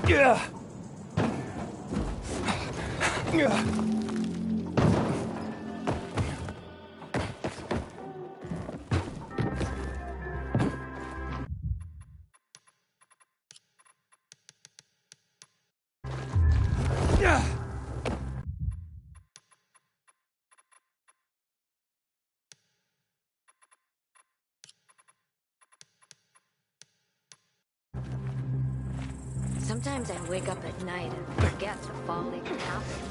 Yeah. Yeah. Sometimes I wake up at night and forget the fall even happened.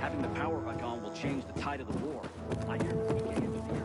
Having the power back on will change the tide of the war. I hear we can't interfere.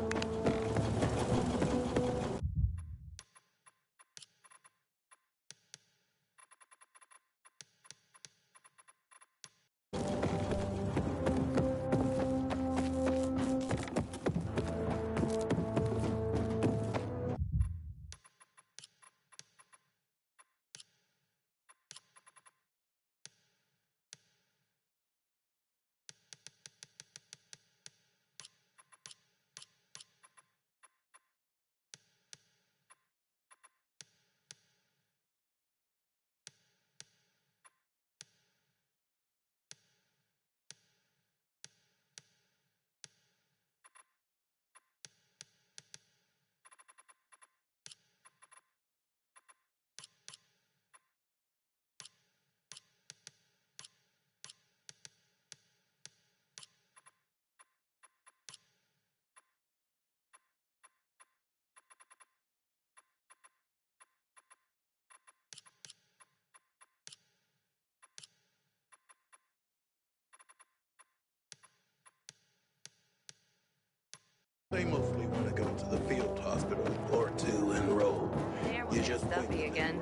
again.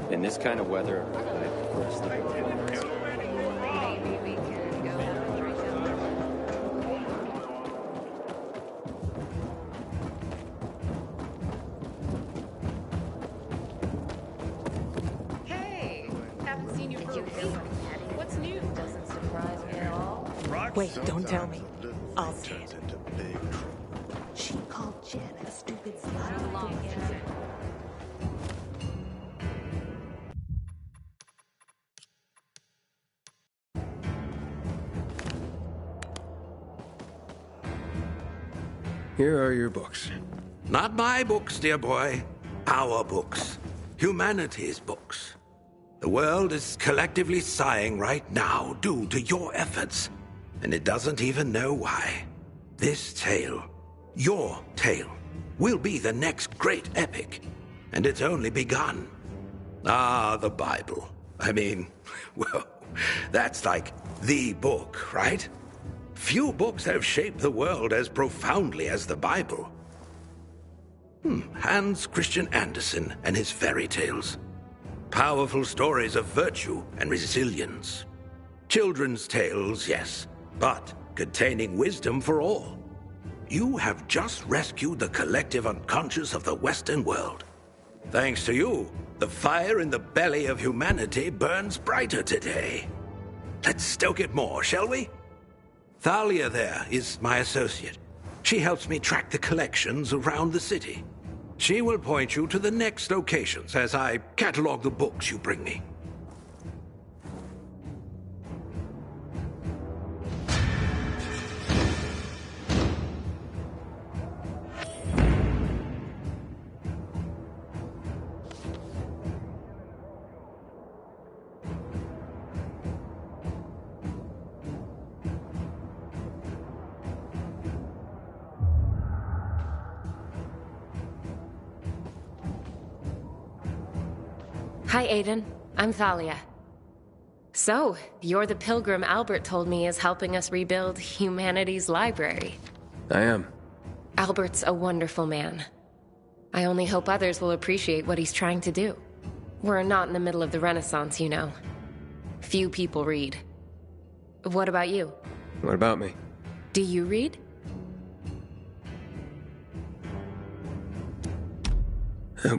In this kind of weather, I prefer to sleep indoors. Maybe we can go have a drink out there. Hey, haven't seen you for a week. What's new? Doesn't surprise me at all. Wait, don't tell me. I'll say it. Into big trouble. She called Jen a stupid slut. So long, Jen. Here are your books. Not my books, dear boy. Our books. Humanity's books. The world is collectively sighing right now due to your efforts, and it doesn't even know why. This tale, your tale, will be the next great epic, and it's only begun. Ah, the Bible. I mean, well, that's like the book, right? Few books have shaped the world as profoundly as the Bible. Hans Christian Andersen and his fairy tales. Powerful stories of virtue and resilience. Children's tales, yes, but containing wisdom for all. You have just rescued the collective unconscious of the Western world. Thanks to you, the fire in the belly of humanity burns brighter today. Let's stoke it more, shall we? Thalia there is my associate. She helps me track the collections around the city. She will point you to the next locations as I catalog the books you bring me. Hi, Aiden. I'm Thalia. So, you're the pilgrim Albert told me is helping us rebuild humanity's library. I am. Albert's a wonderful man. I only hope others will appreciate what he's trying to do. We're not in the middle of the Renaissance, you know. Few people read. What about you? What about me? Do you read?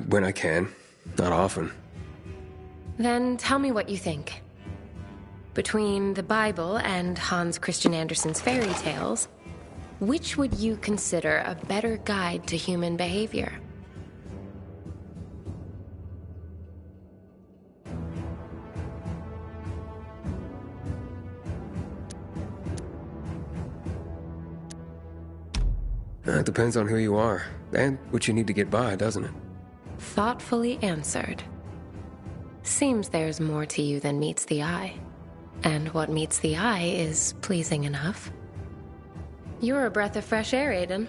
When I can. Not often. Then tell me what you think. Between the Bible and Hans Christian Andersen's fairy tales, which would you consider a better guide to human behavior? It depends on who you are, and what you need to get by, doesn't it? Thoughtfully answered. Seems there's more to you than meets the eye. And what meets the eye is pleasing enough. You're a breath of fresh air, Aiden.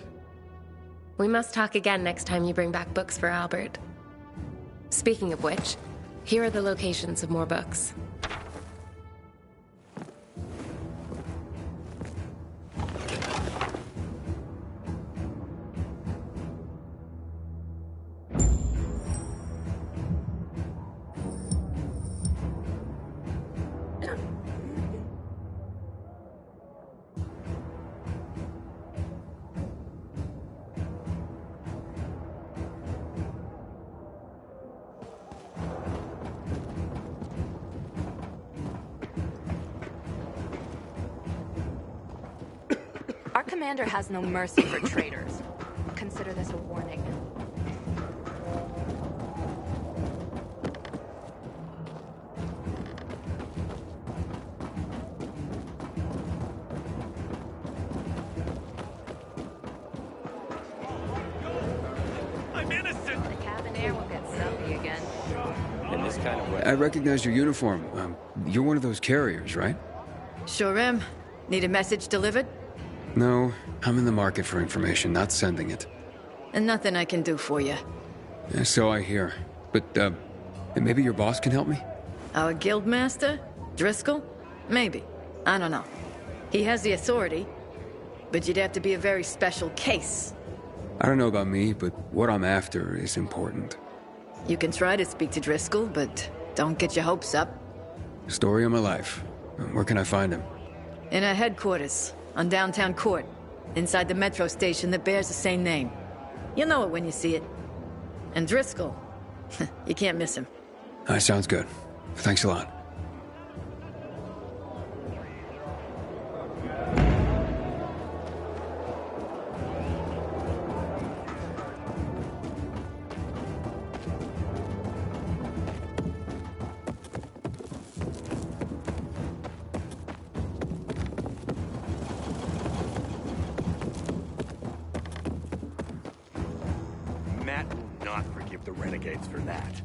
We must talk again next time you bring back books for Albert. Speaking of which, here are the locations of more books. Our commander has no mercy for traitors. Consider this a warning. I'm innocent! The cabin air will get soapy again. In this kind of weather... I recognize your uniform. You're one of those carriers, right? Sure am. Need a message delivered? No, I'm in the market for information, not sending it. And nothing I can do for you. So I hear. But, maybe your boss can help me? Our guildmaster? Driscoll? Maybe. I don't know. He has the authority, but you'd have to be a very special case. I don't know about me, but what I'm after is important. You can try to speak to Driscoll, but don't get your hopes up. Story of my life. Where can I find him? In our headquarters, on downtown Court, inside the metro station that bears the same name. You'll know it when you see it. And Driscoll, you can't miss him. That sounds good. Thanks a lot. Matt will not forgive the renegades for that.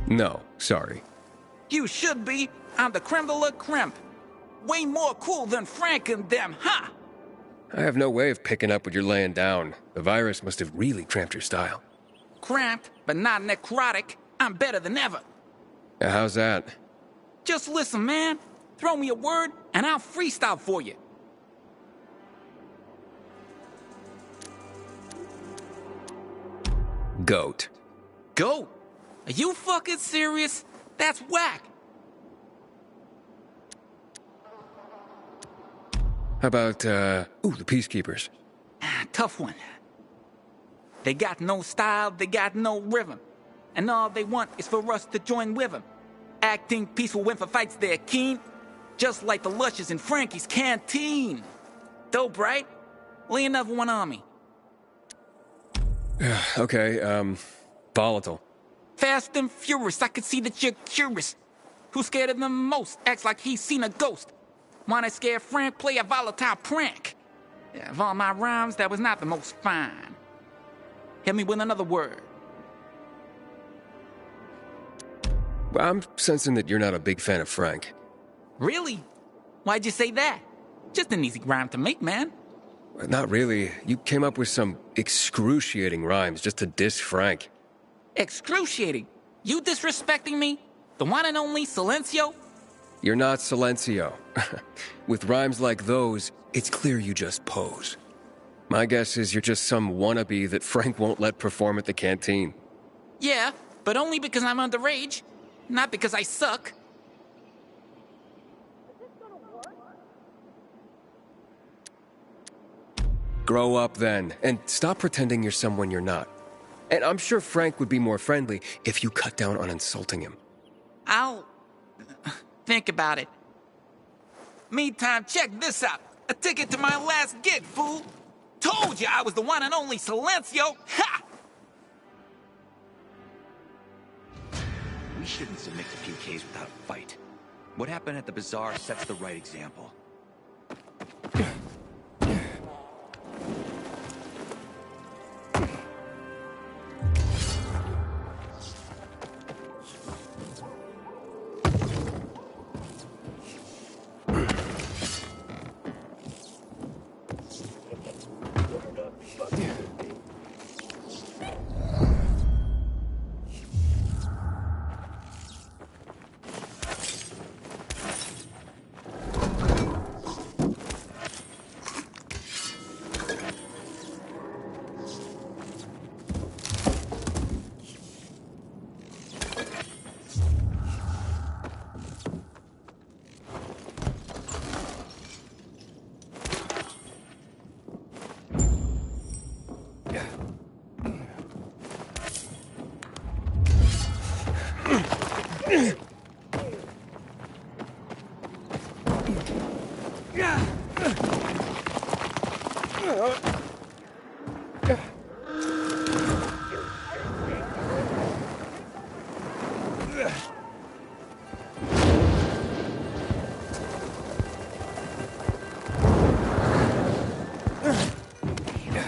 No, sorry. You should be. I'm the creme de la creme. Way more cool than Frank and them, huh? I have no way of picking up what you're laying down. The virus must have really cramped your style. Cramped, but not necrotic. I'm better than ever. How's that? Just listen, man. Throw me a word, and I'll freestyle for you. Goat. Goat? Are you fucking serious? That's whack. How about, the Peacekeepers? Tough one. They got no style, they got no rhythm. And all they want is for us to join with them. Acting peaceful when for fights they're keen. Just like the lushes in Frankie's canteen. Dope, right? Lay another one on me. Okay, volatile. Fast and furious, I can see that you're curious. Who's scared of them most? Acts like he's seen a ghost. Wanna scare Frank? Play a volatile prank. Yeah, of all my rhymes, that was not the most fine. Hit me with another word. Well, I'm sensing that you're not a big fan of Frank. Really? Why'd you say that? Just an easy rhyme to make, man. Not really. You came up with some excruciating rhymes just to diss Frank. Excruciating? You disrespecting me? The one and only Silencio? You're not Silencio. With rhymes like those, it's clear you just pose. My guess is you're just some wannabe that Frank won't let perform at the canteen. Yeah, but only because I'm underage. Not because I suck. Grow up then, and stop pretending you're someone you're not. And I'm sure Frank would be more friendly if you cut down on insulting him. I'll think about it. Meantime, check this out. A ticket to my last gig, fool. Told you I was the one and only Silencio. Ha! We shouldn't submit to PKs without a fight. What happened at the bazaar sets the right example.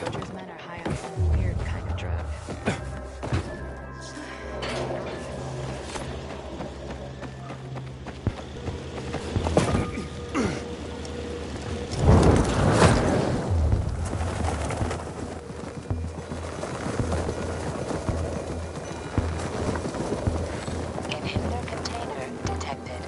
Butcher's men are high on some weird kind of drug. Inhibitor container detected.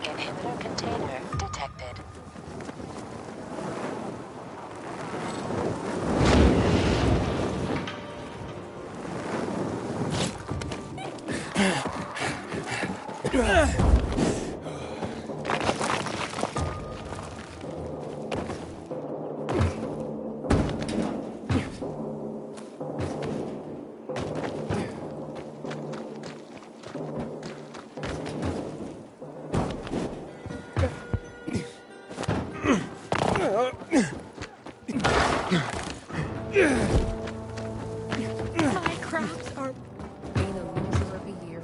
Inhibitor container detected. My crops are being a loser of a year.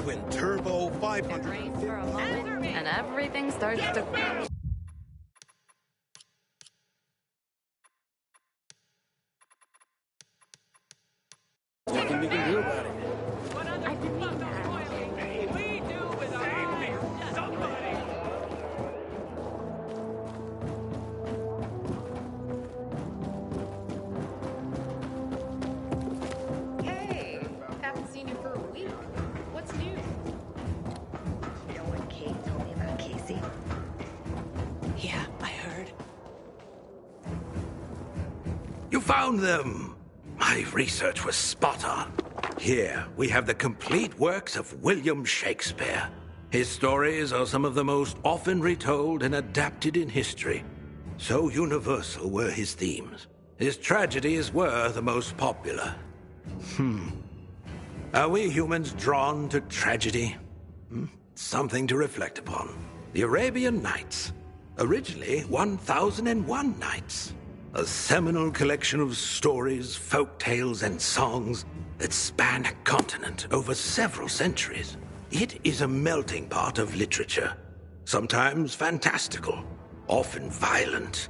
Twin turbo, 500. Rains for a moment, and everything starts to. Nothing we can do about it. I've been meaning to ask. Hey, haven't seen you for a week. What's new? You know what Kate told me about Casey? Yeah, I heard. You found them! My research was spot on. Here, we have the complete works of William Shakespeare. His stories are some of the most often retold and adapted in history. So universal were his themes. His tragedies were the most popular. Are we humans drawn to tragedy? Something to reflect upon. The Arabian Nights. Originally 1001 Nights. A seminal collection of stories, folk tales, and songs that span a continent over several centuries. It is a melting pot of literature. Sometimes fantastical, often violent.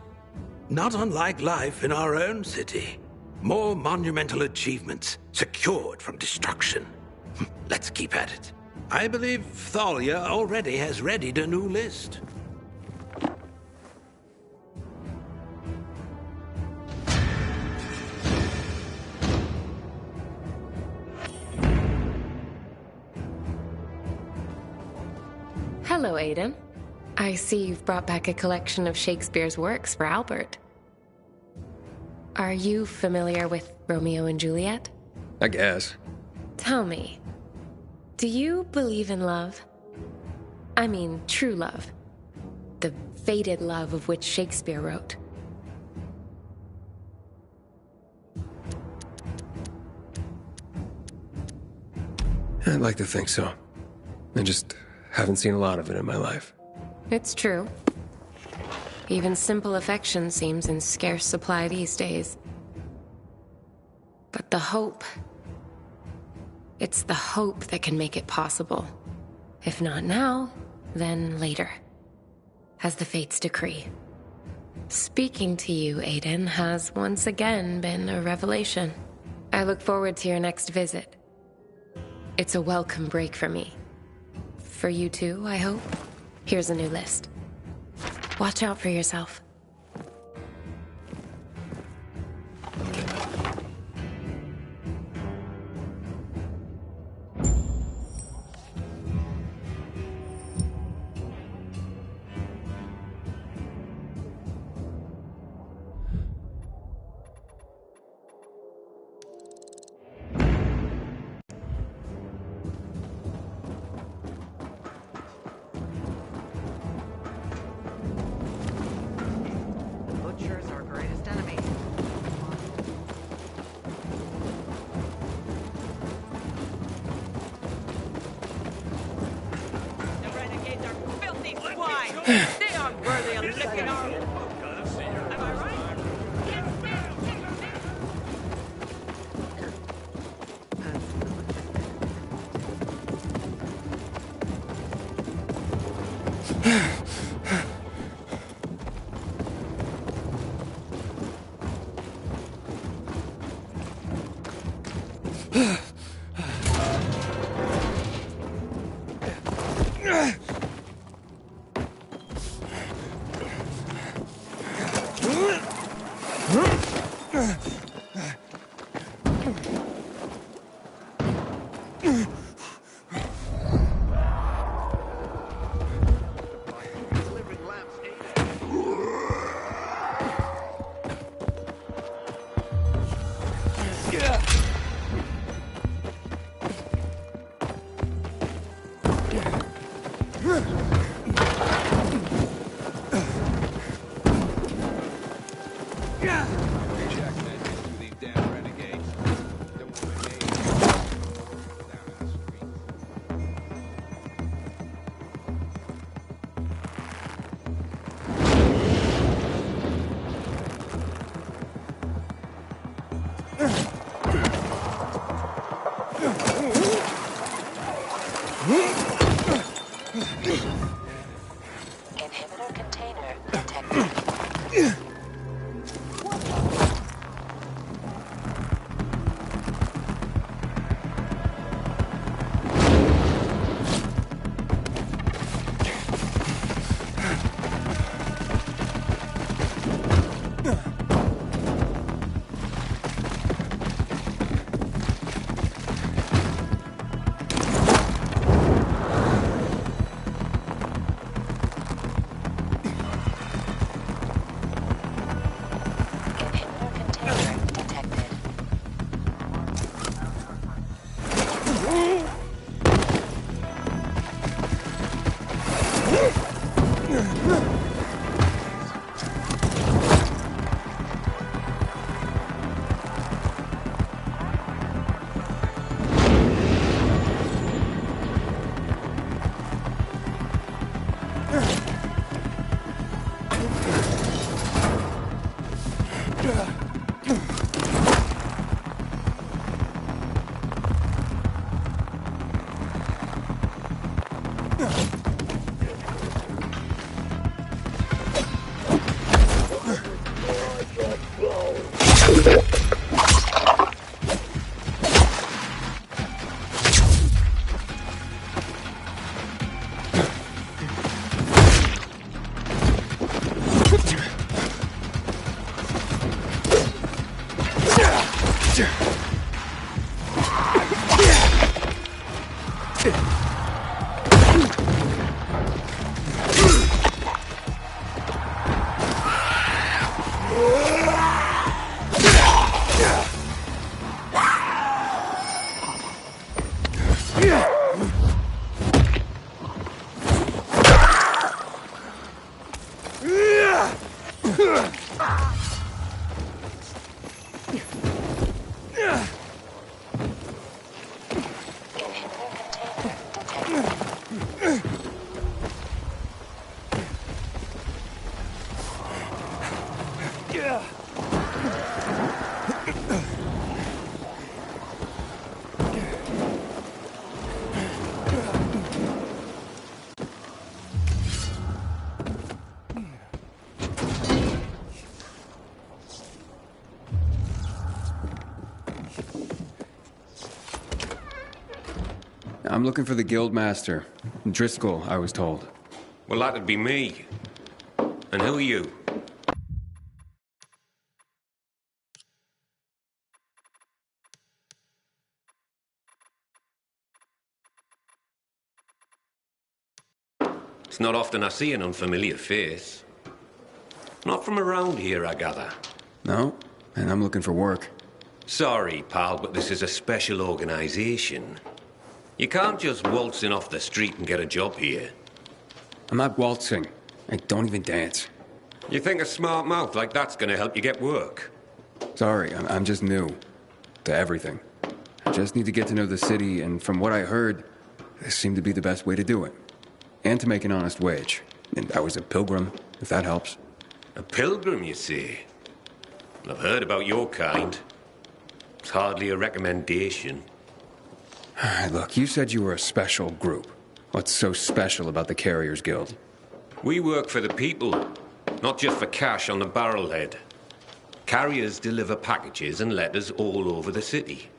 Not unlike life in our own city. More monumental achievements secured from destruction. Let's keep at it. I believe Thalia already has readied a new list. Hello, Aiden. I see you've brought back a collection of Shakespeare's works for Albert. Are you familiar with Romeo and Juliet? I guess. Tell me, do you believe in love? I mean, true love. The fated love of which Shakespeare wrote. I'd like to think so. I just haven't seen a lot of it in my life. It's true. Even simple affection seems in scarce supply these days. But the hope... it's the hope that can make it possible. If not now, then later. As the fates decree. Speaking to you, Aiden, has once again been a revelation. I look forward to your next visit. It's a welcome break for me. For you too, I hope. Here's a new list. Watch out for yourself. Butcher's our greatest enemy. The renegades are filthy swine! They aren't worthy of licking our... Am I right? Inhibitor container detected. I'm looking for the Guildmaster. Driscoll, I was told. Well, that'd be me. And who are you? It's not often I see an unfamiliar face. Not from around here, I gather. No, and I'm looking for work. Sorry, pal, but this is a special organization. You can't just waltz in off the street and get a job here. I'm not waltzing. I don't even dance. You think a smart mouth like that's gonna help you get work? Sorry, I'm just new to everything. I just need to get to know the city, and from what I heard, this seemed to be the best way to do it. And to make an honest wage. And I was a pilgrim, if that helps. A pilgrim, you say? I've heard about your kind. It's hardly a recommendation. Look, you said you were a special group. What's so special about the Carriers Guild? We work for the people, not just for cash on the barrelhead. Carriers deliver packages and letters all over the city.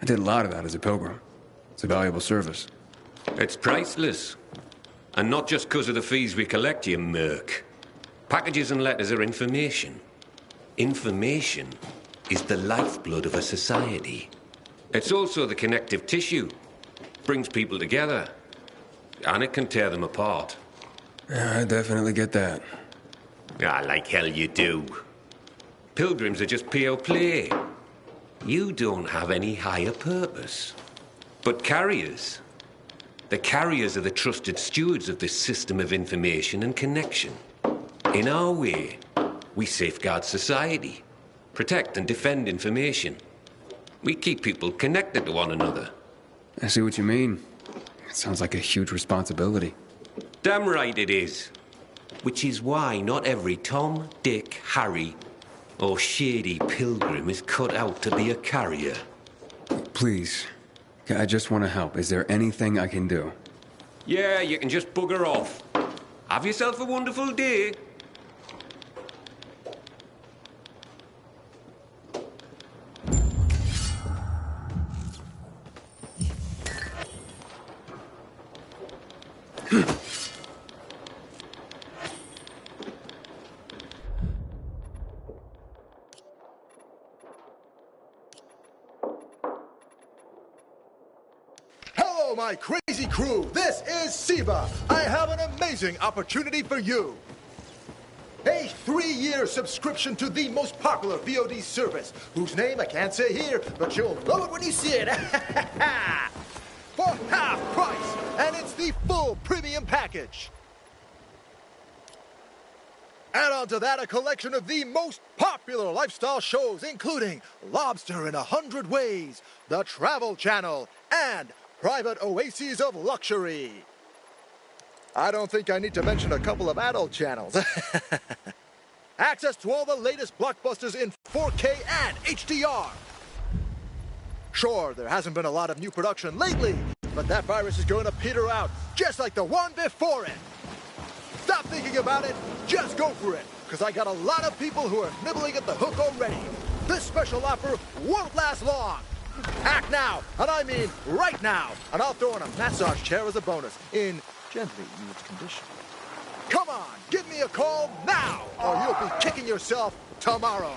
I did a lot of that as a pilgrim. It's a valuable service. It's priceless. And not just because of the fees we collect, you merc. Packages and letters are information. Information is the lifeblood of a society. It's also the connective tissue. Brings people together. And it can tear them apart. Yeah, I definitely get that. Ah, like hell you do. Pilgrims are just pure play. You don't have any higher purpose. But carriers... The carriers are the trusted stewards of this system of information and connection. In our way, we safeguard society, protect and defend information. We keep people connected to one another. I see what you mean. It sounds like a huge responsibility. Damn right it is. Which is why not every Tom, Dick, Harry, or shady pilgrim is cut out to be a carrier. Please. I just want to help. Is there anything I can do? Yeah, you can just bugger off. Have yourself a wonderful day. My crazy crew, this is Siva. I have an amazing opportunity for you. A 3-year subscription to the most popular VOD service, whose name I can't say here, but you'll know it when you see it. For half price, and it's the full premium package. Add on to that a collection of the most popular lifestyle shows, including Lobster in 100 Ways, The Travel Channel, and Private Oases of Luxury. I don't think I need to mention a couple of adult channels. Access to all the latest blockbusters in 4K and HDR. Sure, there hasn't been a lot of new production lately, but that virus is going to peter out, just like the one before it. Stop thinking about it, just go for it, because I got a lot of people who are nibbling at the hook already. This special offer won't last long. Act now, and I mean right now, and I'll throw in a massage chair as a bonus, in gently used condition. Come on, give me a call now, or you'll be kicking yourself tomorrow.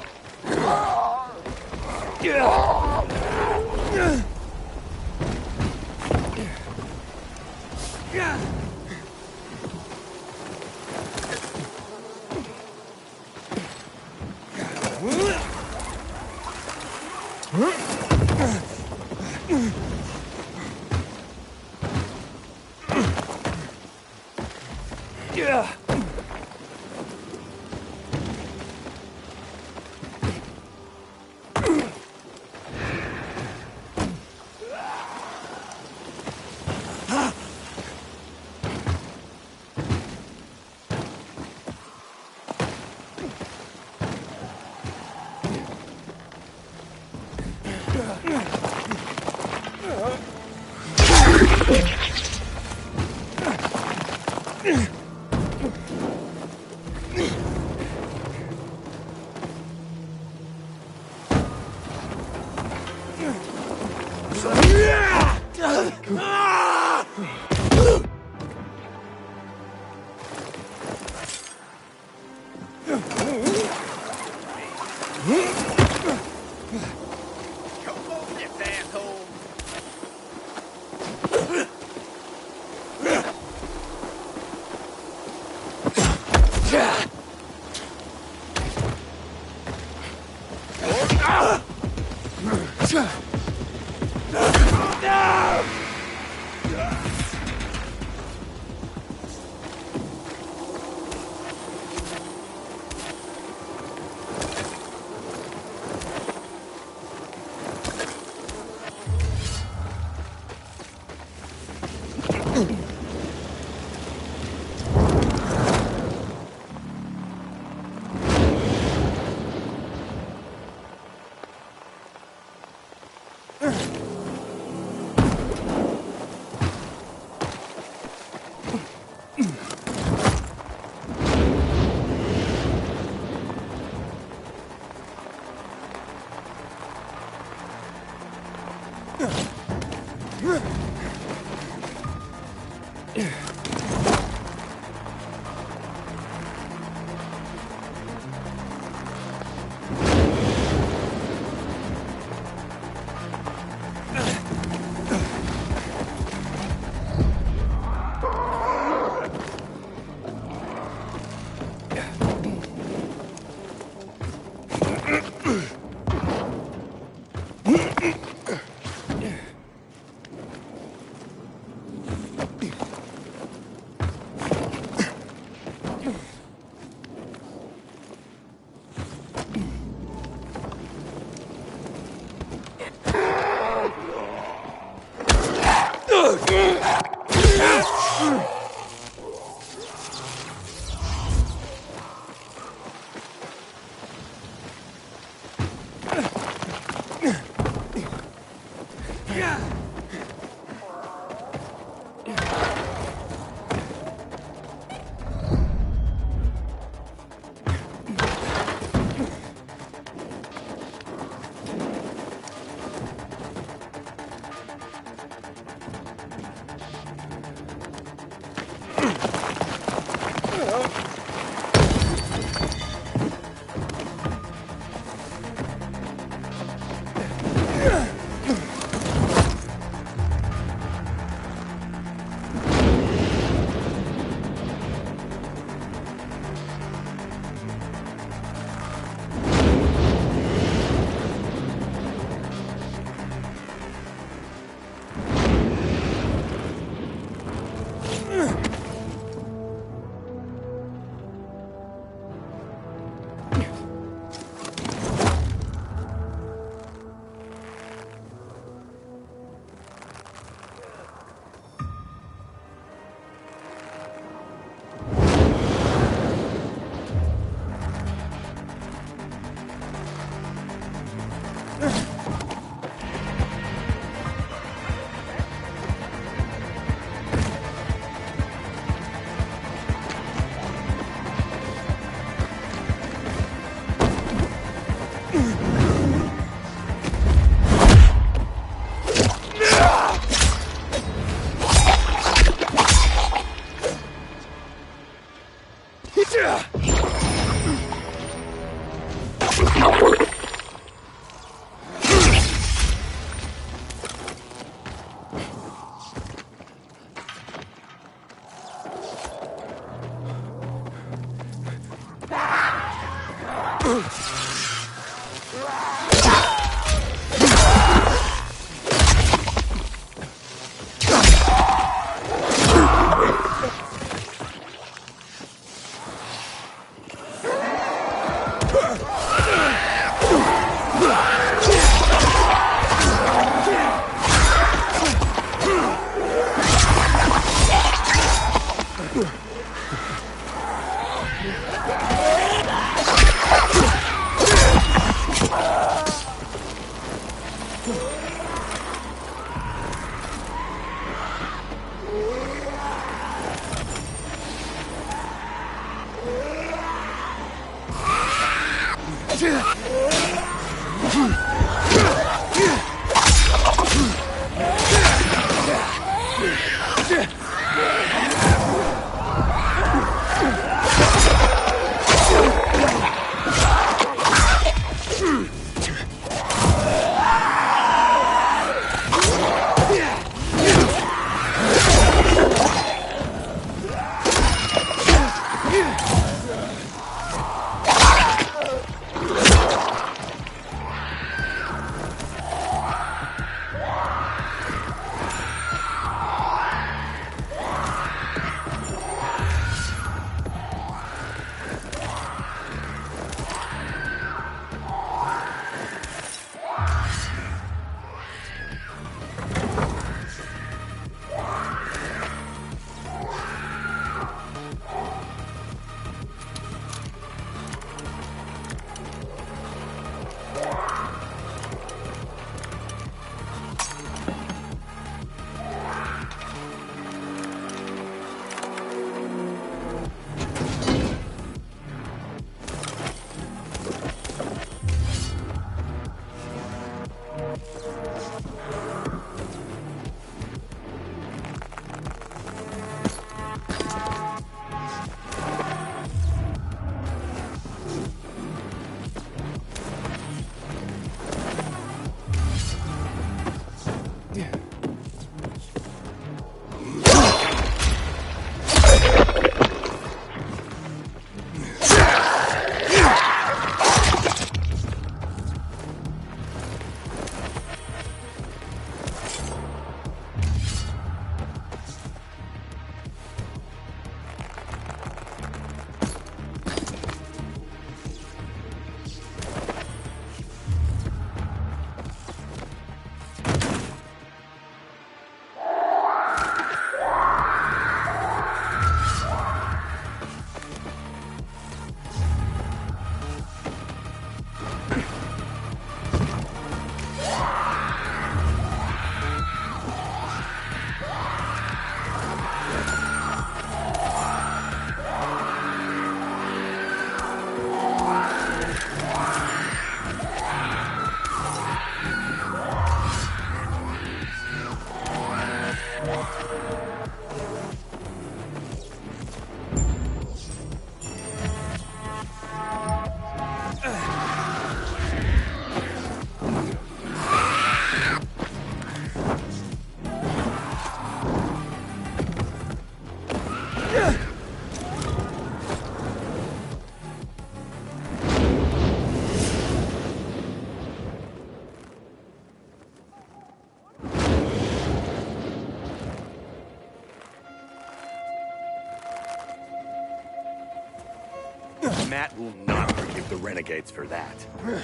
Matt will not forgive the renegades for that. The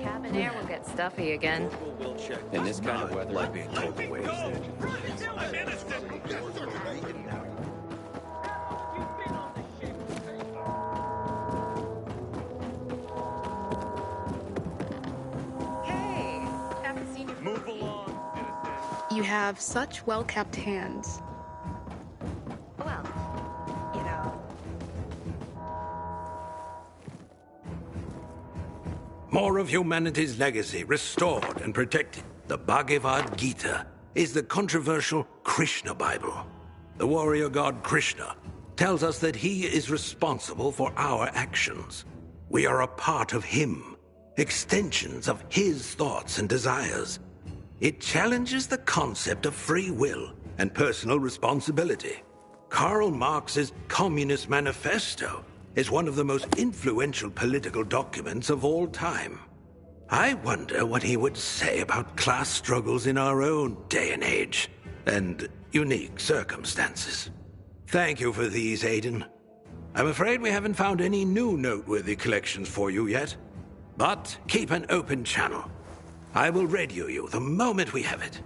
cabin air will get stuffy again. In this kind of weather, Like being told to wait. Hey, haven't seen you for Move a week. along, citizen. You have such well-kept hands. Well, you know. More of humanity's legacy restored and protected. The Bhagavad Gita is the controversial Krishna Bible. The warrior god Krishna tells us that he is responsible for our actions. We are a part of him, extensions of his thoughts and desires. It challenges the concept of free will and personal responsibility. Karl Marx's Communist Manifesto is one of the most influential political documents of all time. I wonder what he would say about class struggles in our own day and age, and unique circumstances. Thank you for these, Aiden. I'm afraid we haven't found any new noteworthy collections for you yet, but keep an open channel. I will radio you the moment we have it.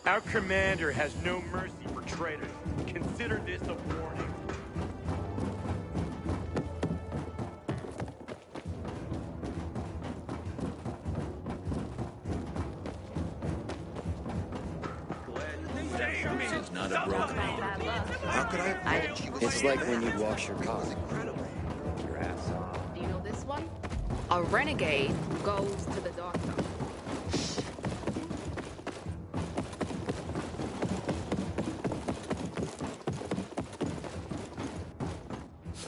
Our commander has no mercy for traitors. Consider this a warning. It's not a broken arm. Bad luck. How could I? It's like when you wash your car. Your ass. Do you know this one? A renegade goes to the doctor.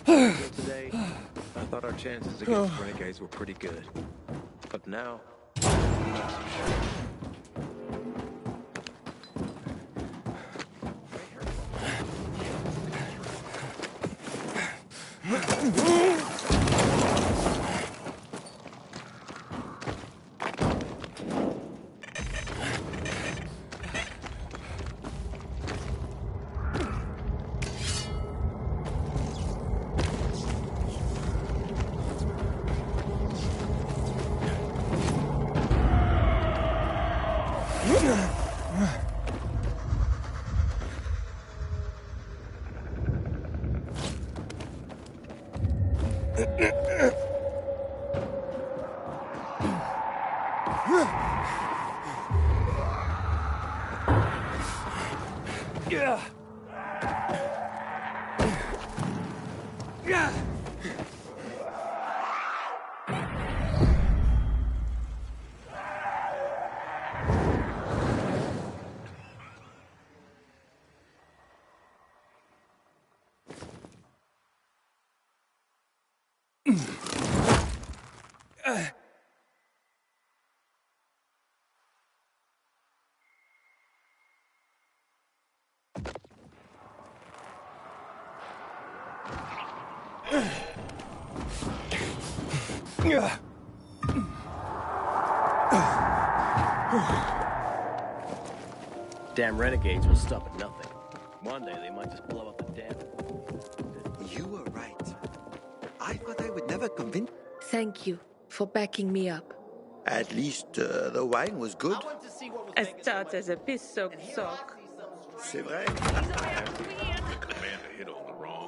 Today, I thought our chances against renegades were pretty good. But now, I'm not so sure. Damn renegades will stop at nothing. One day they might just blow up the dam. You were right. I thought I would never convince. Thank you for backing me up. At least the wine was good. As tart as a piss-soaked sock. C'est vrai.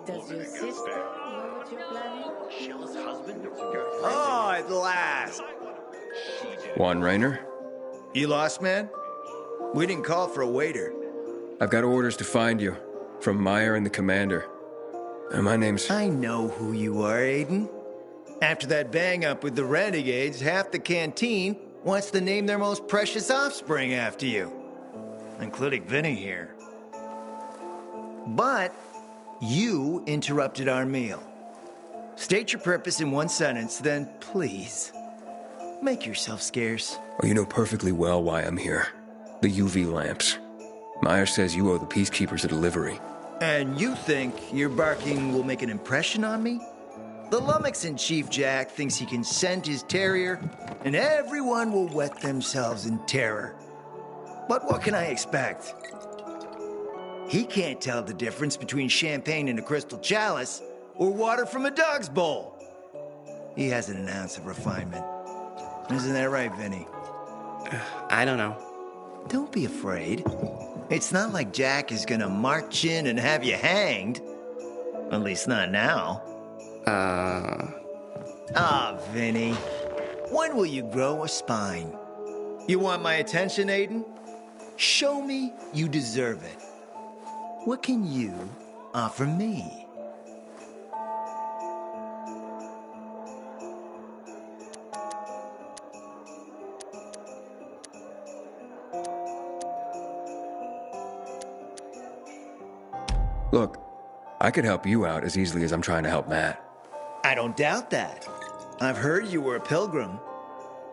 Does your sister know what you're planning? Shell's husband? Oh, at last. Juan Raynor? You lost, man? We didn't call for a waiter. I've got orders to find you from Meyer and the commander. And my name's... I know who you are, Aiden. After that bang-up with the renegades, half the canteen wants to name their most precious offspring after you. Including Vinny here. But you interrupted our meal. State your purpose in one sentence, then please, make yourself scarce. Oh, you know perfectly well why I'm here. The UV lamps. Meyer says you owe the Peacekeepers a delivery. And you think your barking will make an impression on me? The lummox-in Chief Jack thinks he can scent his terrier, and everyone will wet themselves in terror. But what can I expect? He can't tell the difference between champagne in a crystal chalice or water from a dog's bowl. He hasn't an ounce of refinement. Isn't that right, Vinny? I don't know. Don't be afraid. It's not like Jack is gonna march in and have you hanged. At least not now. Vinny. When will you grow a spine? You want my attention, Aiden? Show me you deserve it. What can you offer me? Look, I could help you out as easily as I'm trying to help Matt. I don't doubt that. I've heard you were a pilgrim,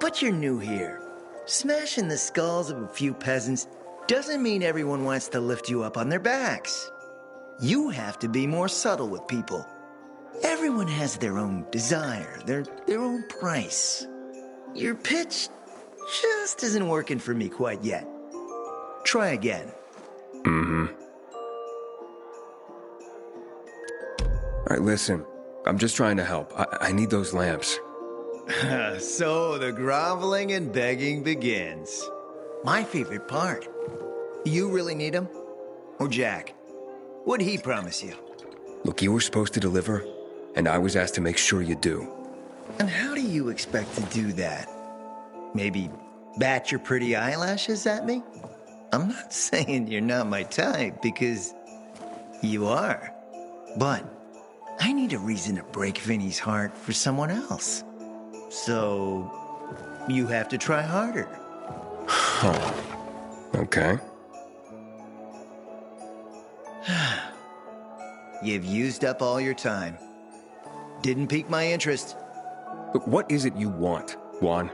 but you're new here. Smashing the skulls of a few peasants doesn't mean everyone wants to lift you up on their backs. You have to be more subtle with people. Everyone has their own desire, their own price. Your pitch just isn't working for me quite yet. Try again. Mm-hmm. All right, listen. I'm just trying to help. I need those lamps. So the groveling and begging begins. My favorite part. You really need them? Or Jack? What'd he promise you? Look, you were supposed to deliver, and I was asked to make sure you do. And how do you expect to do that? Maybe bat your pretty eyelashes at me? I'm not saying you're not my type, because you are. But I need a reason to break Vinny's heart for someone else. So you have to try harder. Oh. Okay. You've used up all your time. Didn't pique my interest. But what is it you want, Juan?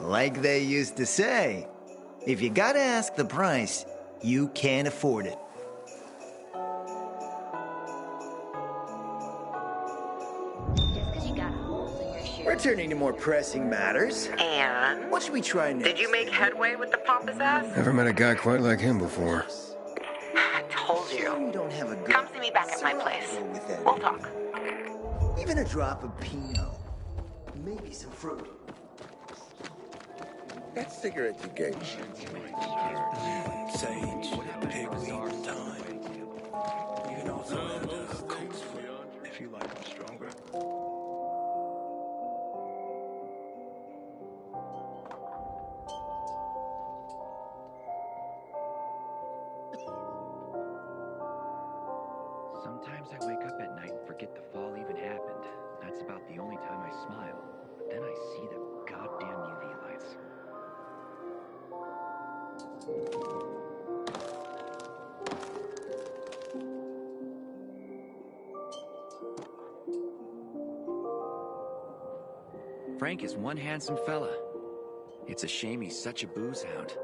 Like they used to say, if you gotta ask the price, you can't afford it. Returning to more pressing matters. And? What should we try next? Did you make headway with the pompous ass? Never met a guy quite like him before. I told you. Come see me back at my place. We'll talk. Even a drop of Pinot. Maybe some fruit. That cigarette you gave me. Sage, pigweed, thyme. You can also add coats if you like them stronger. Sometimes I wake up at night and forget the fall even happened. That's about the only time I smile. But then I see the goddamn UV lights. Frank is one handsome fella. It's a shame he's such a booze hound.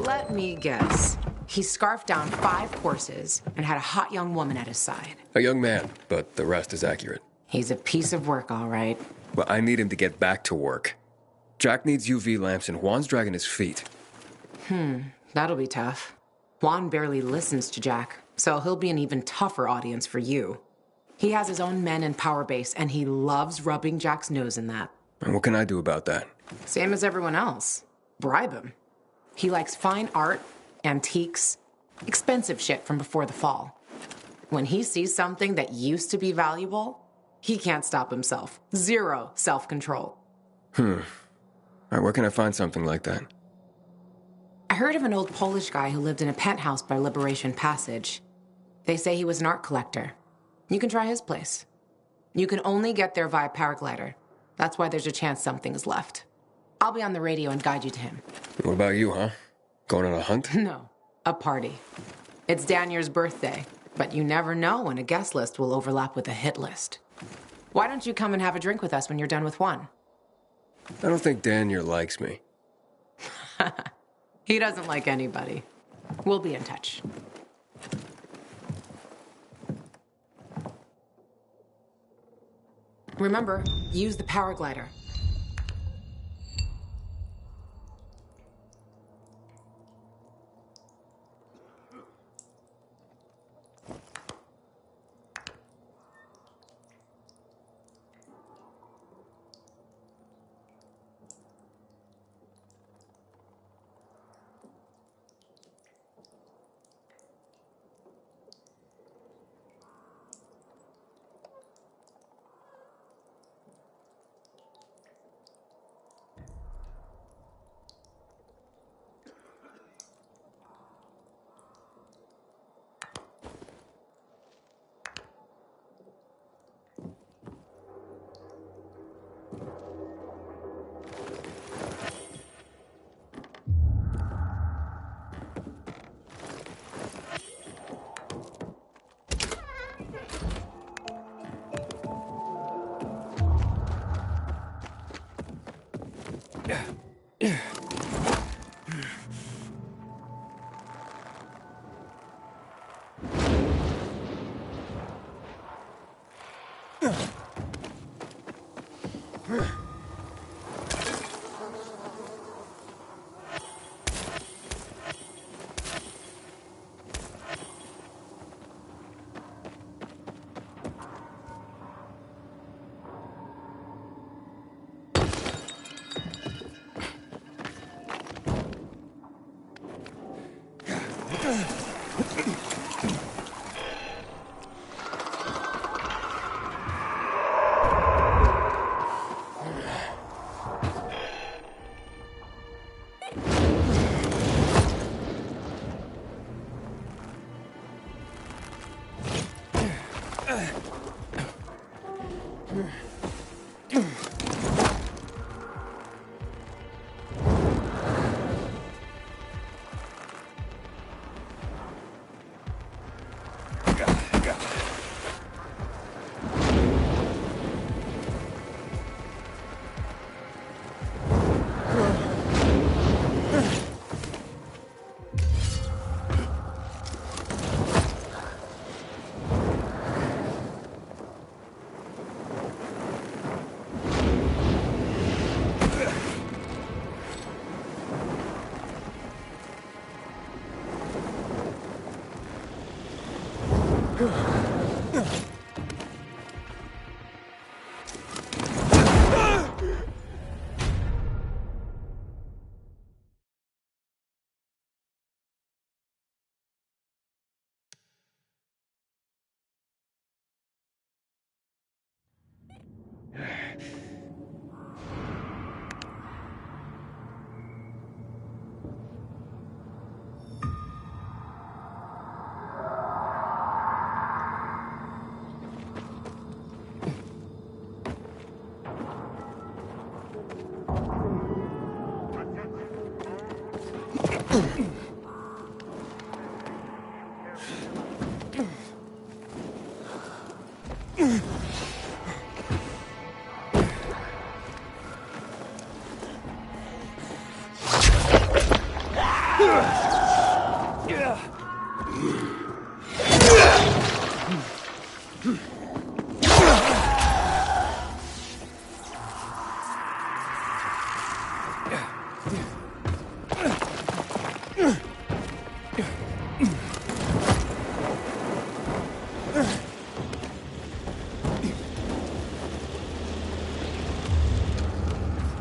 Let me guess. He scarfed down 5 horses and had a hot young woman at his side. A young man, but the rest is accurate. He's a piece of work, all right. Well, I need him to get back to work. Jack needs UV lamps and Juan's dragging his feet. That'll be tough. Juan barely listens to Jack, so he'll be an even tougher audience for you. He has his own men and power base, and he loves rubbing Jack's nose in that. And what can I do about that? Same as everyone else. Bribe him. He likes fine art, antiques, expensive shit from before the fall. When he sees something that used to be valuable, he can't stop himself. 0 self-control. All right, where can I find something like that? I heard of an old Polish guy who lived in a penthouse by Liberation Passage. They say he was an art collector. You can try his place. You can only get there via paraglider. That's why there's a chance something's left. I'll be on the radio and guide you to him. What about you, huh? Going on a hunt? No, a party. It's Danier's birthday, but you never know when a guest list will overlap with a hit list. Why don't you come and have a drink with us when you're done with one? I don't think Danier likes me. He doesn't like anybody. We'll be in touch. Remember, use the paraglider.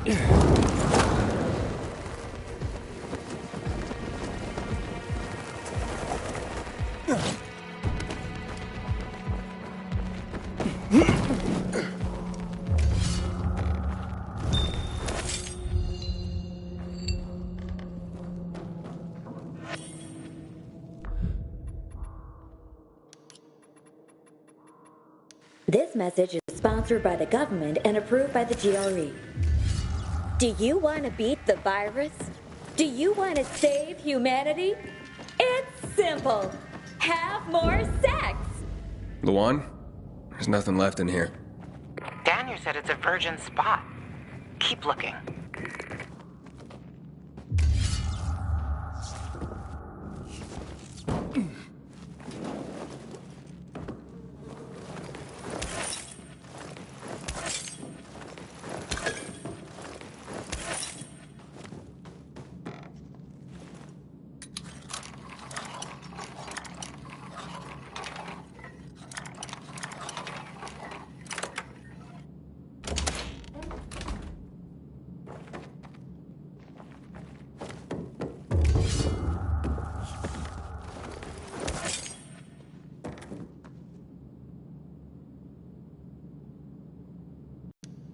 This message is sponsored by the government and approved by the GRE. Do you want to beat the virus? Do you want to save humanity? It's simple. Have more sex. Luan? There's nothing left in here. Daniel said it's a virgin spot. Keep looking.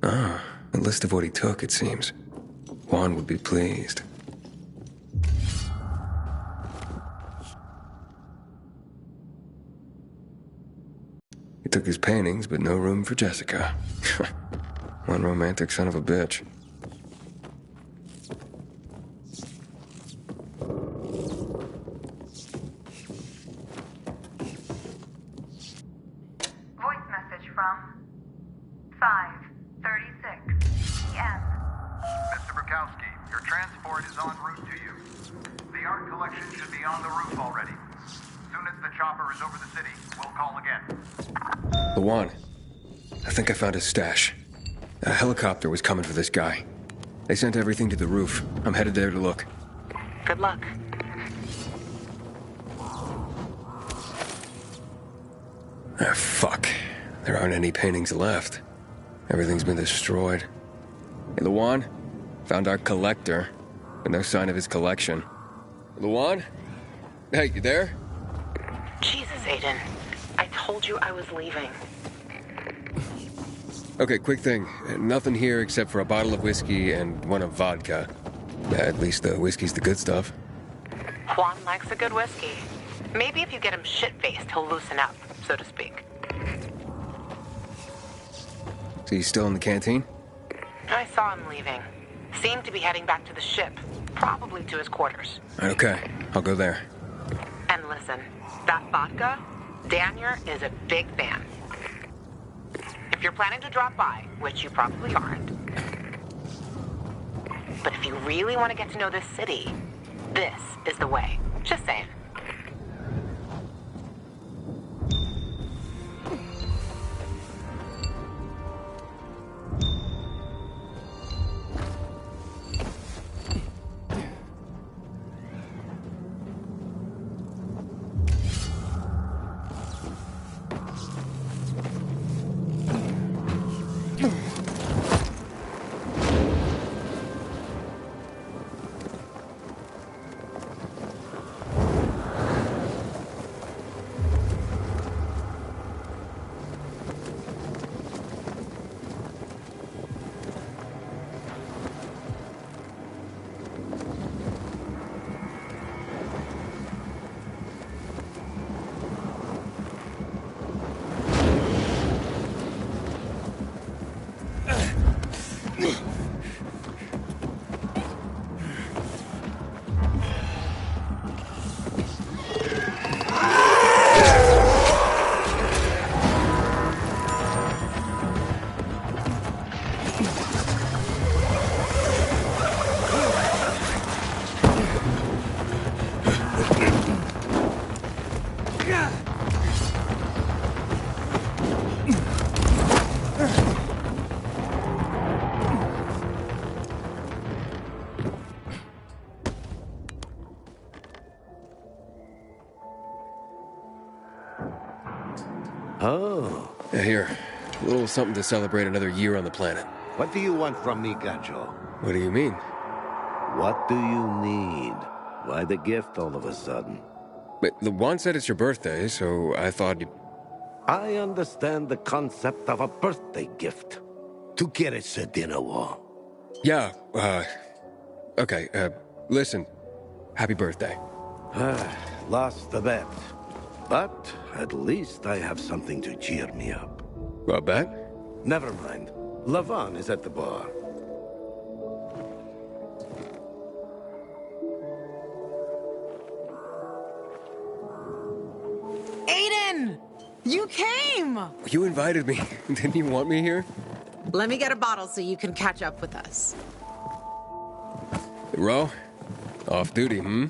Ah, a list of what he took, it seems. Juan would be pleased. He took his paintings, but no room for Jessica. One romantic son of a bitch. Voice message from 5:36 p.m. Mr. Bukowski, your transport is en route to you. The art collection should be on the roof already. Soon as the chopper is over the city, we'll call again. Luan, I think I found his stash. A helicopter was coming for this guy. They sent everything to the roof. I'm headed there to look. Good luck. Ah, fuck. There aren't any paintings left. Everything's been destroyed. Hey, Luan? Found our collector, but no sign of his collection. Luan? Hey, you there? Jesus, Aiden. I told you I was leaving. Okay, quick thing. Nothing here except for a bottle of whiskey and one of vodka. At least the whiskey's the good stuff. Juan likes a good whiskey. Maybe if you get him shit-faced, he'll loosen up, so to speak. So he's still in the canteen? I saw him leaving. Seemed to be heading back to the ship, probably to his quarters. Okay, I'll go there. And listen, that vodka, Daniel is a big fan. If you're planning to drop by, which you probably aren't, but if you really want to get to know this city, this is the way. Just saying. Oh. Here, a little something to celebrate another year on the planet. What do you want from me, Gacho? What do you mean? What do you need? Why the gift all of a sudden? But the one said it's your birthday, so I thought you... I understand the concept of a birthday gift. Tu quieres dinner wall? Yeah, okay, listen. Happy birthday. Lost the bet. But at least I have something to cheer me up. A bet? Never mind. Lavon is at the bar. Aiden! You came! You invited me. Didn't you want me here? Let me get a bottle so you can catch up with us. Ro? Off duty, hmm?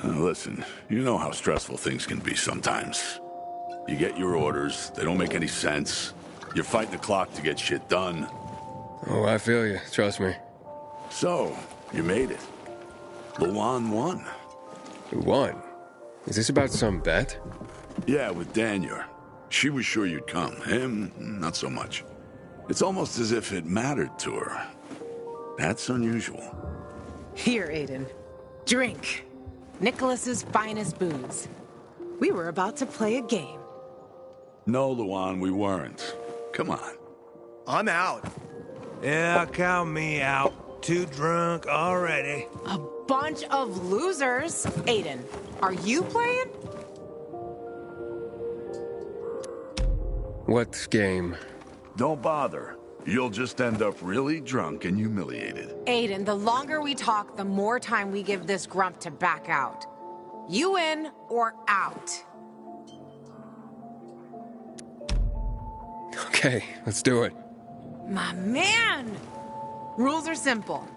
Listen, you know how stressful things can be sometimes. You get your orders, they don't make any sense. You're fighting the clock to get shit done. Oh, I feel you. Trust me. So, you made it. Luan won. Who won? Is this about some bet? Yeah, with Daniel. She was sure you'd come. Him, not so much. It's almost as if it mattered to her. That's unusual. Here, Aiden. Drink. Nicholas's finest booze. We were about to play a game. No, Luan, we weren't. Come on. I'm out. Yeah, count me out. Too drunk already. A bunch of losers. Aiden, are you playing? What game? Don't bother. You'll just end up really drunk and humiliated. Aiden, the longer we talk, the more time we give this grump to back out. You in or out? Okay, let's do it. My man! Rules are simple.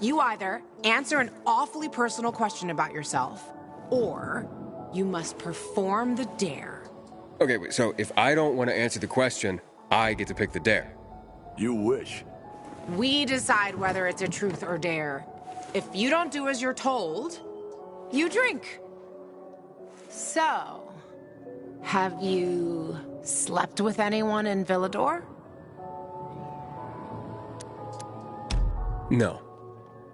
You either answer an awfully personal question about yourself, or you must perform the dare. Okay, wait, so if I don't want to answer the question, I get to pick the dare. You wish. We decide whether it's a truth or dare. If you don't do as you're told, you drink. So, have you slept with anyone in Villedor? No.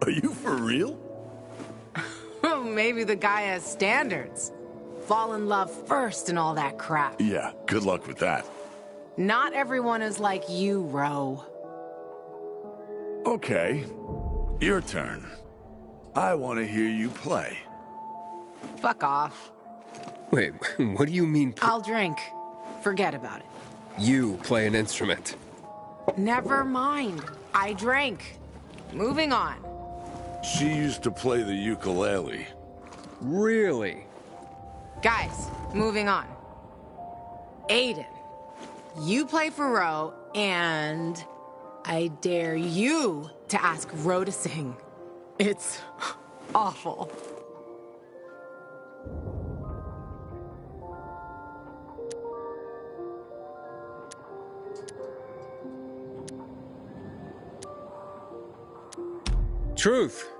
Are you for real? Oh, maybe the guy has standards. Fall in love first and all that crap. Yeah, good luck with that. Not everyone is like you, Ro. Okay, your turn. I want to hear you play. Fuck off. Wait, what do you mean? I'll drink. Forget about it. You play an instrument. Never mind. I drank. Moving on. She used to play the ukulele. Really? Guys, moving on. Aiden, you play for Ro, and I dare you to ask Ro to sing. It's awful. Truth.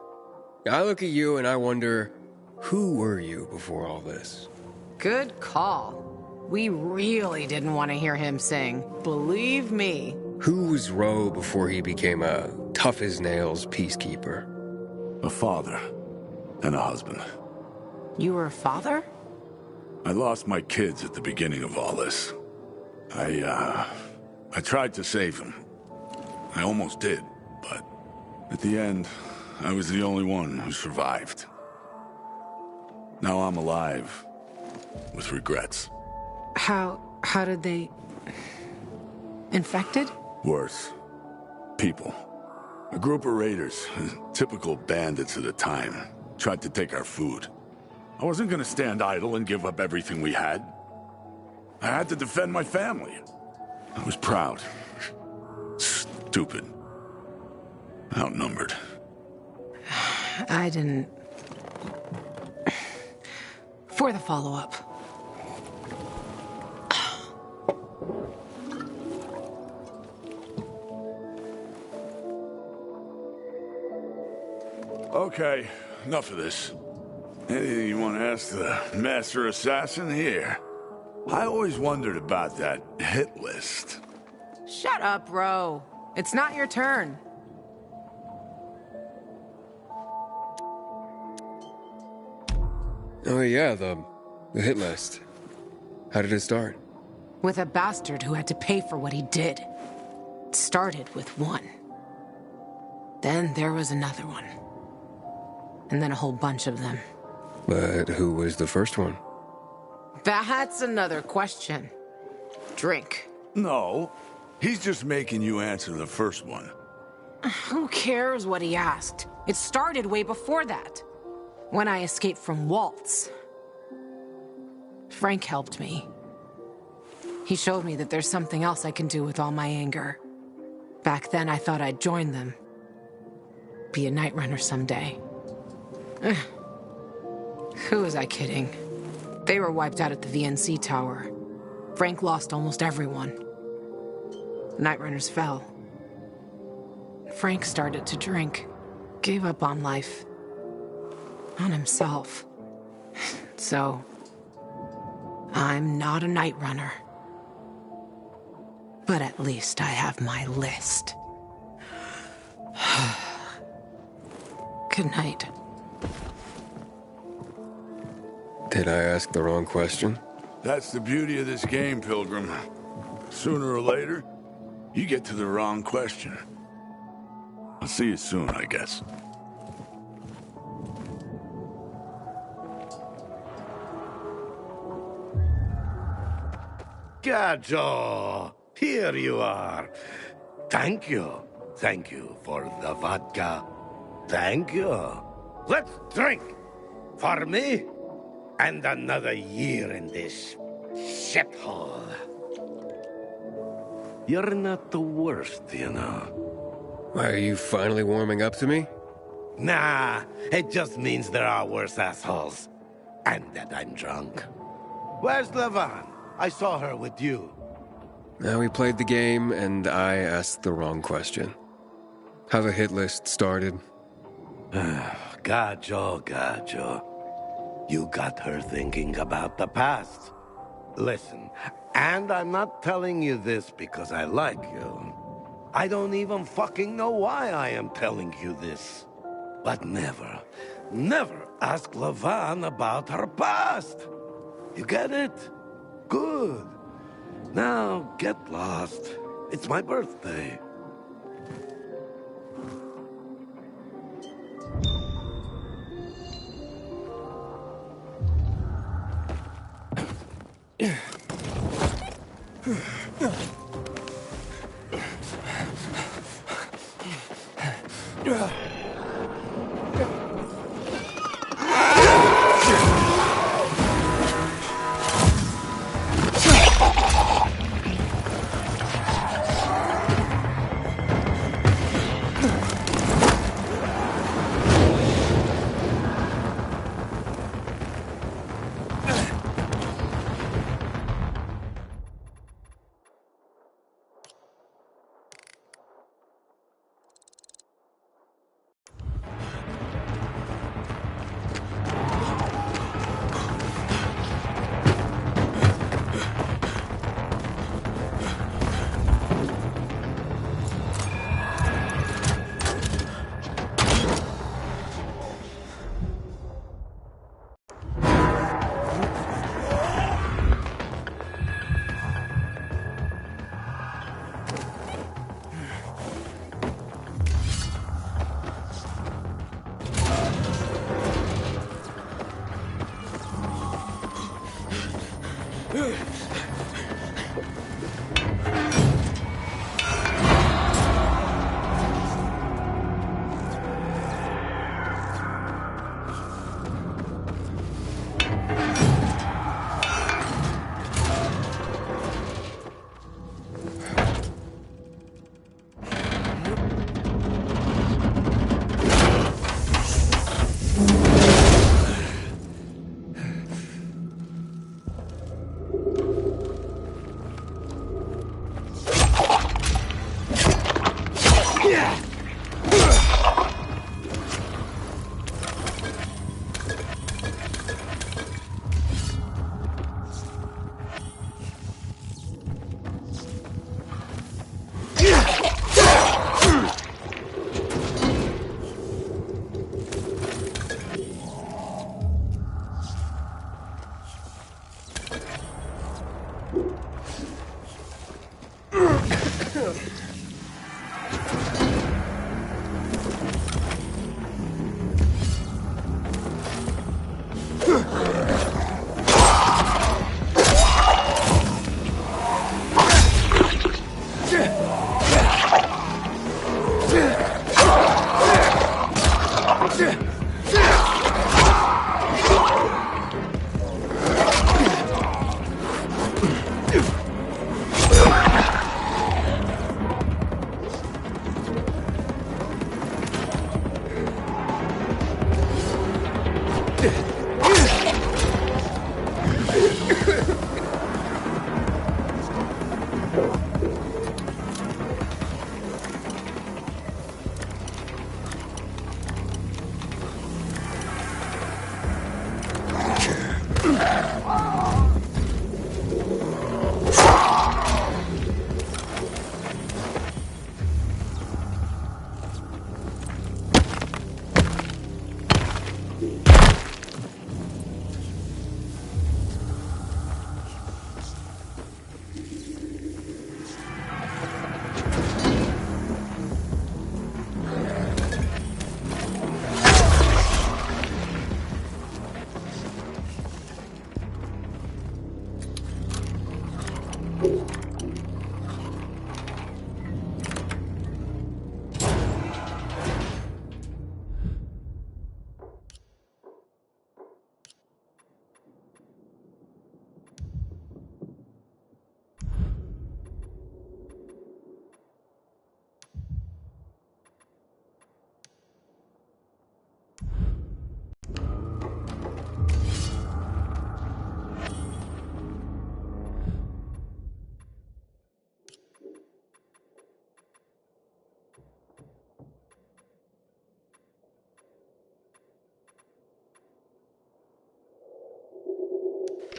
I look at you and I wonder, who were you before all this? Good call. We really didn't want to hear him sing. Believe me. Who was Ro before he became a tough-as-nails peacekeeper? A father and a husband. You were a father? I lost my kids at the beginning of all this. I tried to save them. I almost did, but at the end, I was the only one who survived. Now I'm alive, with regrets. How did they... Infected? Worse. People. A group of raiders, typical bandits at the time, tried to take our food. I wasn't gonna stand idle and give up everything we had. I had to defend my family. I was proud. Stupid. Outnumbered. I didn't... For the follow-up. Okay, enough of this. Anything you want to ask the Master Assassin here? I always wondered about that hit list. Shut up, bro. It's not your turn. Oh yeah, the hit list. How did it start? With a bastard who had to pay for what he did. It started with one. Then there was another one. And then a whole bunch of them. But who was the first one? That's another question. Drink. No, he's just making you answer the first one. Who cares what he asked? It started way before that. When I escaped from Waltz. Frank helped me. He showed me that there's something else I can do with all my anger. Back then, I thought I'd join them. Be a night runner someday. Who was I kidding? They were wiped out at the VNC tower. Frank lost almost everyone. Night runners fell. Frank started to drink. Gave up on life. On himself. So, I'm not a night runner. But at least I have my list. Good night. Did I ask the wrong question? That's the beauty of this game, Pilgrim. Sooner or later, you get to the wrong question. I'll see you soon, I guess. Gajo, here you are. Thank you. Thank you for the vodka. Thank you. Let's drink. For me, and another year in this shithole. You're not the worst, you know. Are you finally warming up to me? Nah, it just means there are worse assholes. And that I'm drunk. Where's Levan? I saw her with you. Now we played the game, and I asked the wrong question. How the hit list started. Gajo. You got her thinking about the past. Listen, and I'm not telling you this because I like you. I don't even fucking know why I am telling you this. But never ask Levan about her past. You get it? Good. Now, get lost. It's my birthday.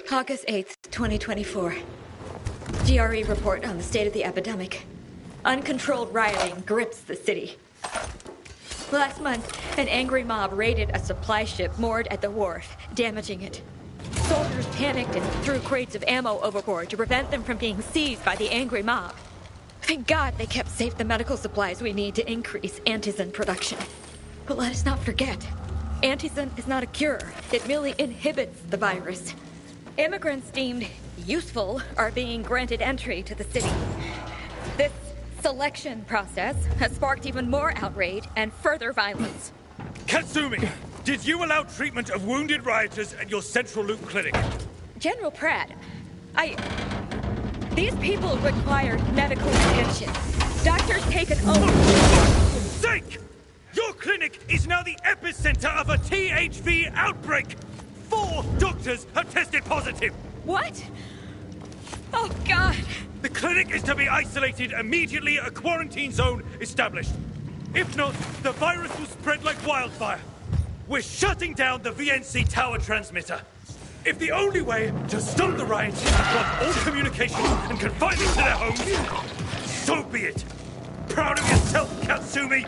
August 8th, 2024. GRE report on the state of the epidemic. Uncontrolled rioting grips the city. Last month, an angry mob raided a supply ship moored at the wharf, damaging it. Soldiers panicked and threw crates of ammo overboard to prevent them from being seized by the angry mob. Thank God they kept safe the medical supplies we need to increase antizin production. But let us not forget, antizin is not a cure. It merely inhibits the virus. Immigrants deemed useful are being granted entry to the city. This selection process has sparked even more outrage and further violence. Katsumi, did you allow treatment of wounded rioters at your Central Loop clinic? General Pratt, these people require medical attention. Doctors take an oath. For sake! Your clinic is now the epicenter of a THV outbreak! 4 doctors have tested positive! What? Oh, God! The clinic is to be isolated immediately, a quarantine zone established. If not, the virus will spread like wildfire. We're shutting down the VNC tower transmitter. If the only way to stop the riots is to block all communications and confine them to their homes, so be it. Proud of yourself, Katsumi!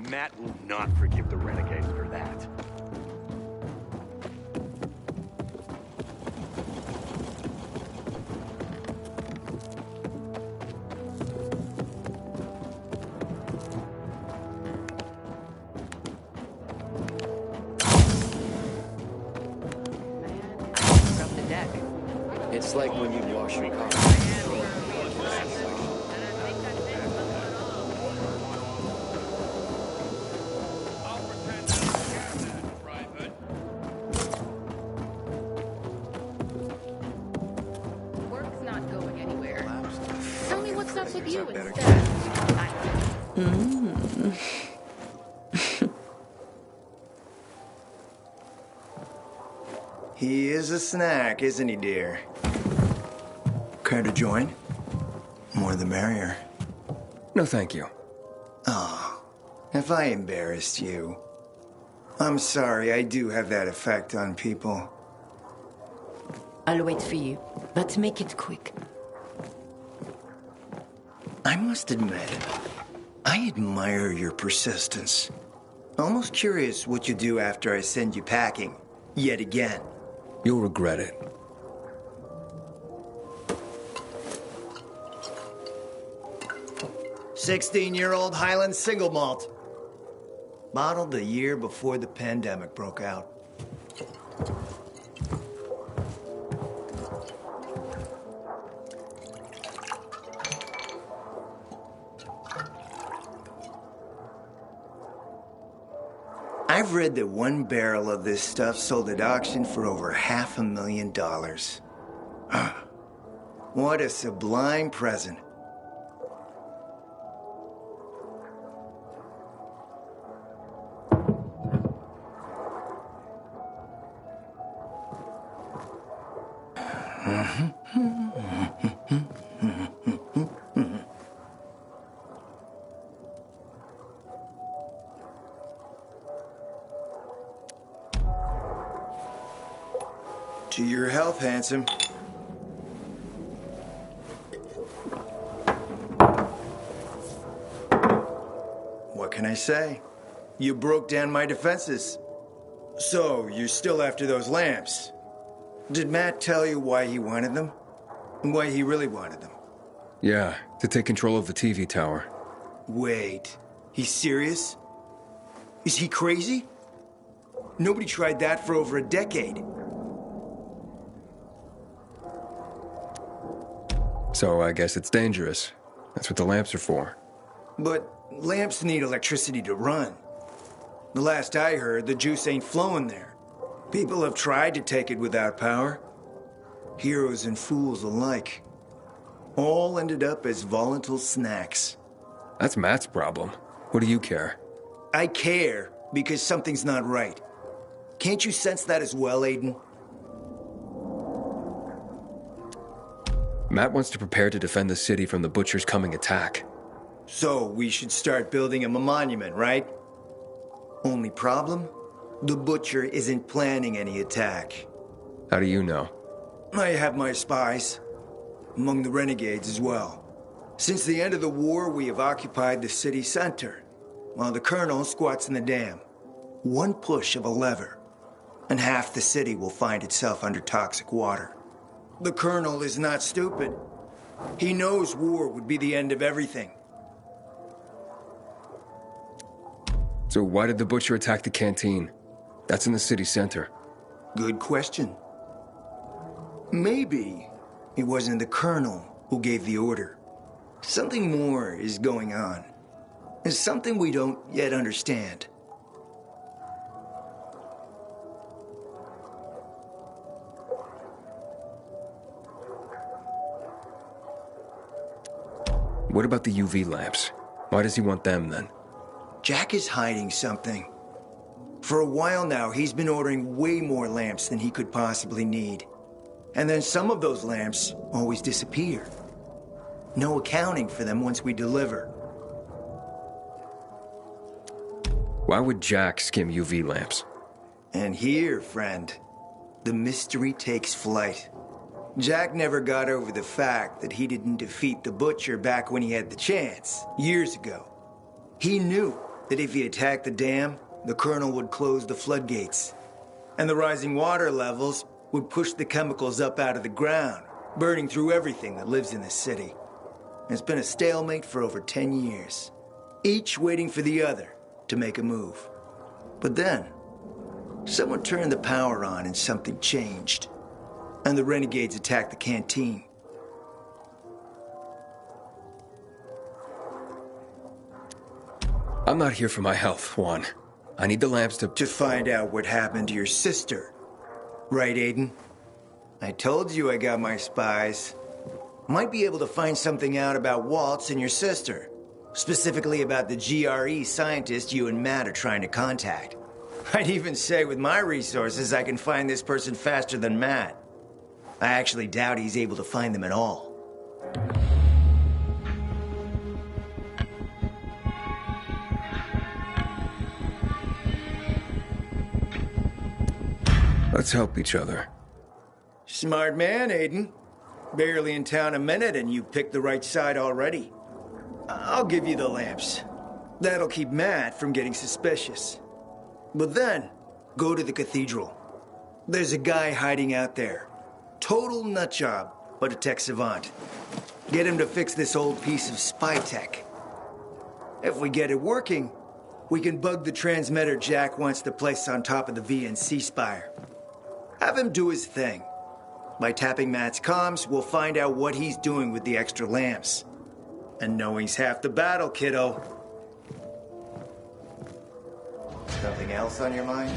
Matt will not forgive the renegades for that. From the deck. It's like when you wash your car. Work's not going anywhere. Tell me what's up with you instead. He is a snack, isn't he, dear? Care to join? More the merrier. No, thank you. Oh, if I embarrassed you. I'm sorry, I do have that effect on people. I'll wait for you, but make it quick. I must admit, I admire your persistence. Almost curious what you do after I send you packing, yet again. You'll regret it. "16-year-old Highland single malt. Bottled the year before the pandemic broke out. I've read that one barrel of this stuff sold at auction for over $500,000. What a sublime present. To your health, handsome. What can I say? You broke down my defenses. So, you're still after those lamps. Did Matt tell you why he wanted them? And why he really wanted them? Yeah, to take control of the TV tower. Wait, he's serious? Is he crazy? Nobody tried that for over a decade. So I guess it's dangerous. That's what the lamps are for. But lamps need electricity to run. The last I heard, the juice ain't flowing there. People have tried to take it without power. Heroes and fools alike. All ended up as volatile snacks. That's Matt's problem. What do you care? I care because something's not right. Can't you sense that as well, Aiden? Matt wants to prepare to defend the city from the Butcher's coming attack. So we should start building him a monument, right? Only problem? The Butcher isn't planning any attack. How do you know? I have my spies. Among the renegades as well. Since the end of the war, we have occupied the city center, while the Colonel squats in the dam. One push of a lever, and half the city will find itself under toxic water. The Colonel is not stupid. He knows war would be the end of everything. So why did the Butcher attack the canteen? That's in the city center. Good question. Maybe it wasn't the Colonel who gave the order. Something more is going on. It's something we don't yet understand. What about the UV lamps? Why does he want them then? Jack is hiding something. For a while now, he's been ordering way more lamps than he could possibly need. And then some of those lamps always disappear. No accounting for them once we deliver. Why would Jack skim UV lamps? And here, friend, the mystery takes flight. Jack never got over the fact that he didn't defeat the Butcher back when he had the chance, years ago. He knew that if he attacked the dam, the Colonel would close the floodgates. And the rising water levels would push the chemicals up out of the ground, burning through everything that lives in the city. It's been a stalemate for over 10 years, each waiting for the other to make a move. But then, someone turned the power on and something changed. And the renegades attacked the canteen. I'm not here for my health, Juan. I need the lamps to find out what happened to your sister. Right, Aiden? I told you I got my spies. Might be able to find something out about Waltz and your sister. Specifically about the GRE scientist you and Matt are trying to contact. I'd even say with my resources I can find this person faster than Matt. I actually doubt he's able to find them at all. Let's help each other. Smart man, Aiden. Barely in town a minute and you picked the right side already. I'll give you the lamps. That'll keep Matt from getting suspicious. But then, go to the cathedral. There's a guy hiding out there. Total nutjob, but a tech savant. Get him to fix this old piece of spy tech. If we get it working, we can bug the transmitter Jack wants to place on top of the VNC spire. Have him do his thing. By tapping Matt's comms, we'll find out what he's doing with the extra lamps. And knowing's half the battle, kiddo. Something else on your mind?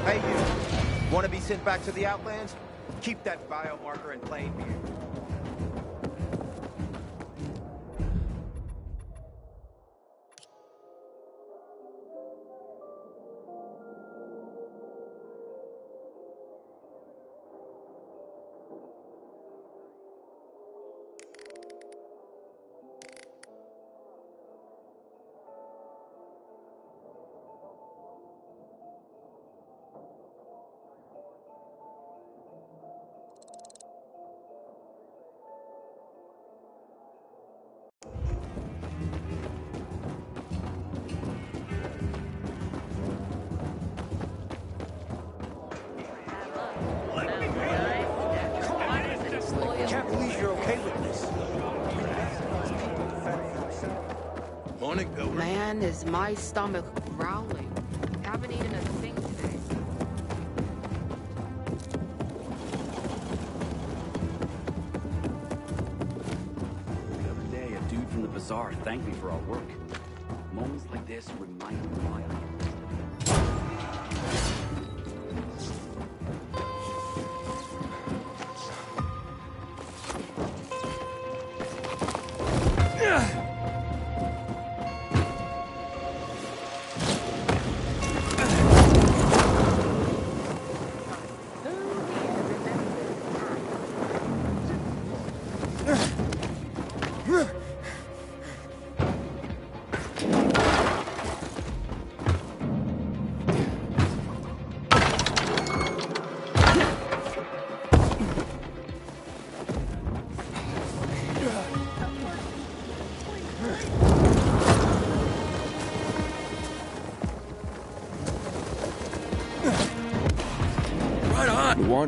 Hey, you. Want to be sent back to the Outlands? Keep that biomarker in plain view. Can't believe you're okay with this. Morning, Gilbert. Man, is my stomach growling. Haven't eaten a thing today. The other day, a dude from the bazaar thanked me for our work. Moments like this remind me why I am.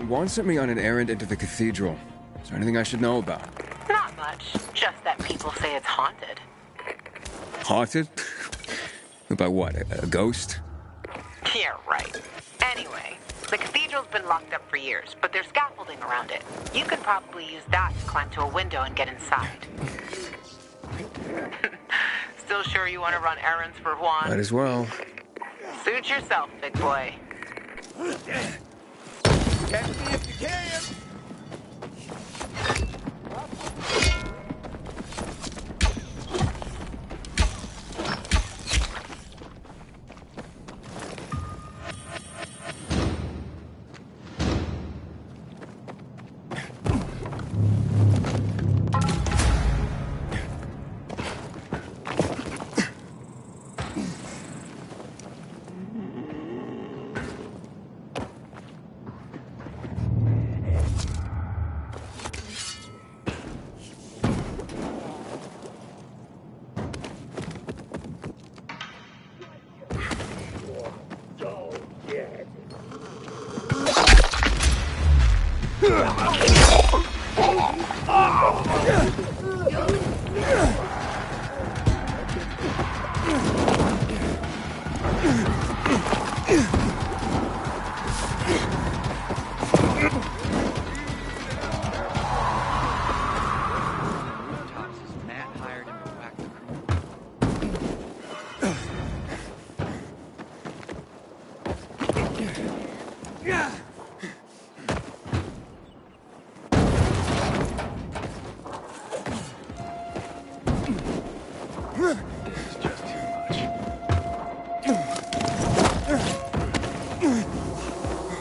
Juan sent me on an errand into the cathedral. Is there anything I should know about? Not much. Just that people say it's haunted. Haunted? By what? A ghost? Yeah, right. Anyway, the cathedral's been locked up for years, but there's scaffolding around it. You can probably use that to climb to a window and get inside. Still sure you want to run errands for Juan? Might as well. Suit yourself, big boy. Catch me if you can!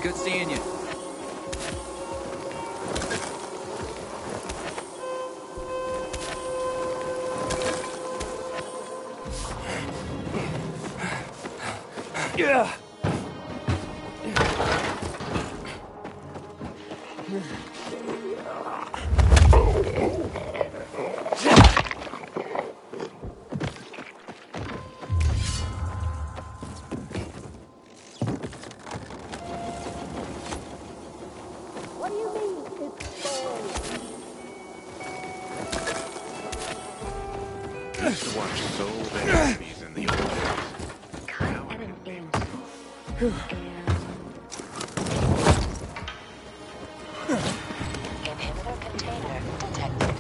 Good seeing you. Yeah. I used to watch so many movies in the old days. Now I can name some. Inhibitor container detected.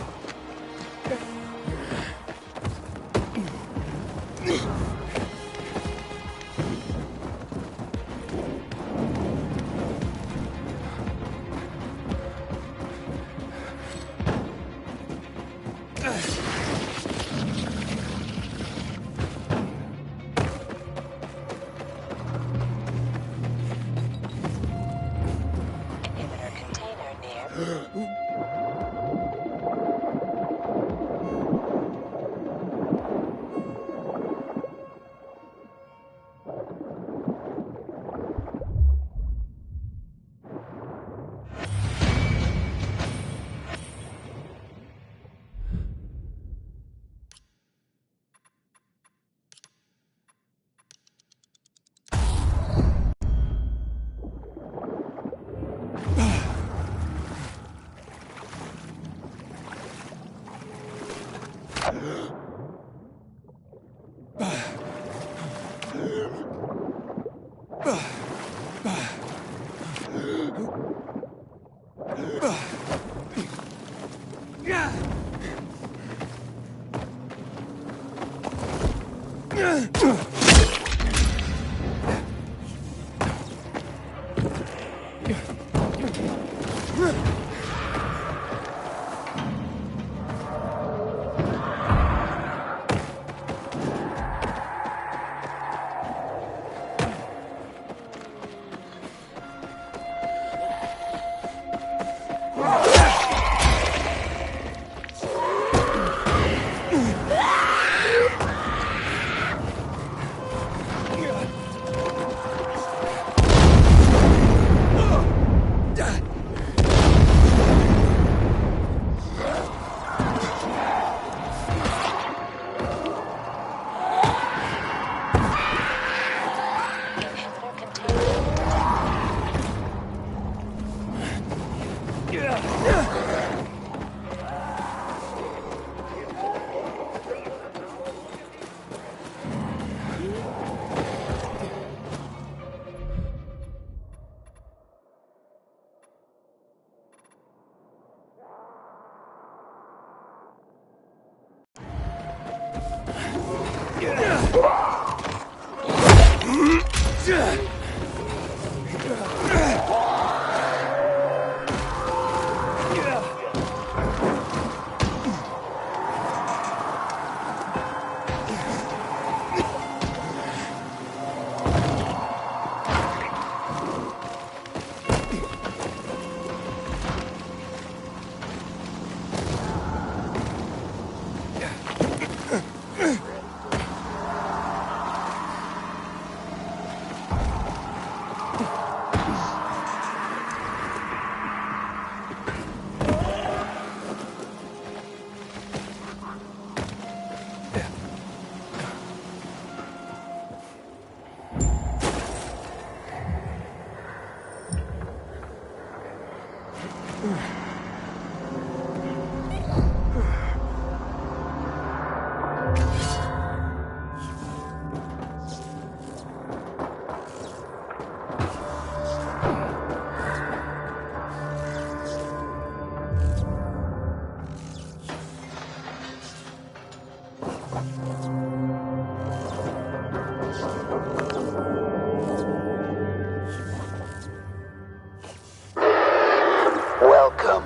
Welcome,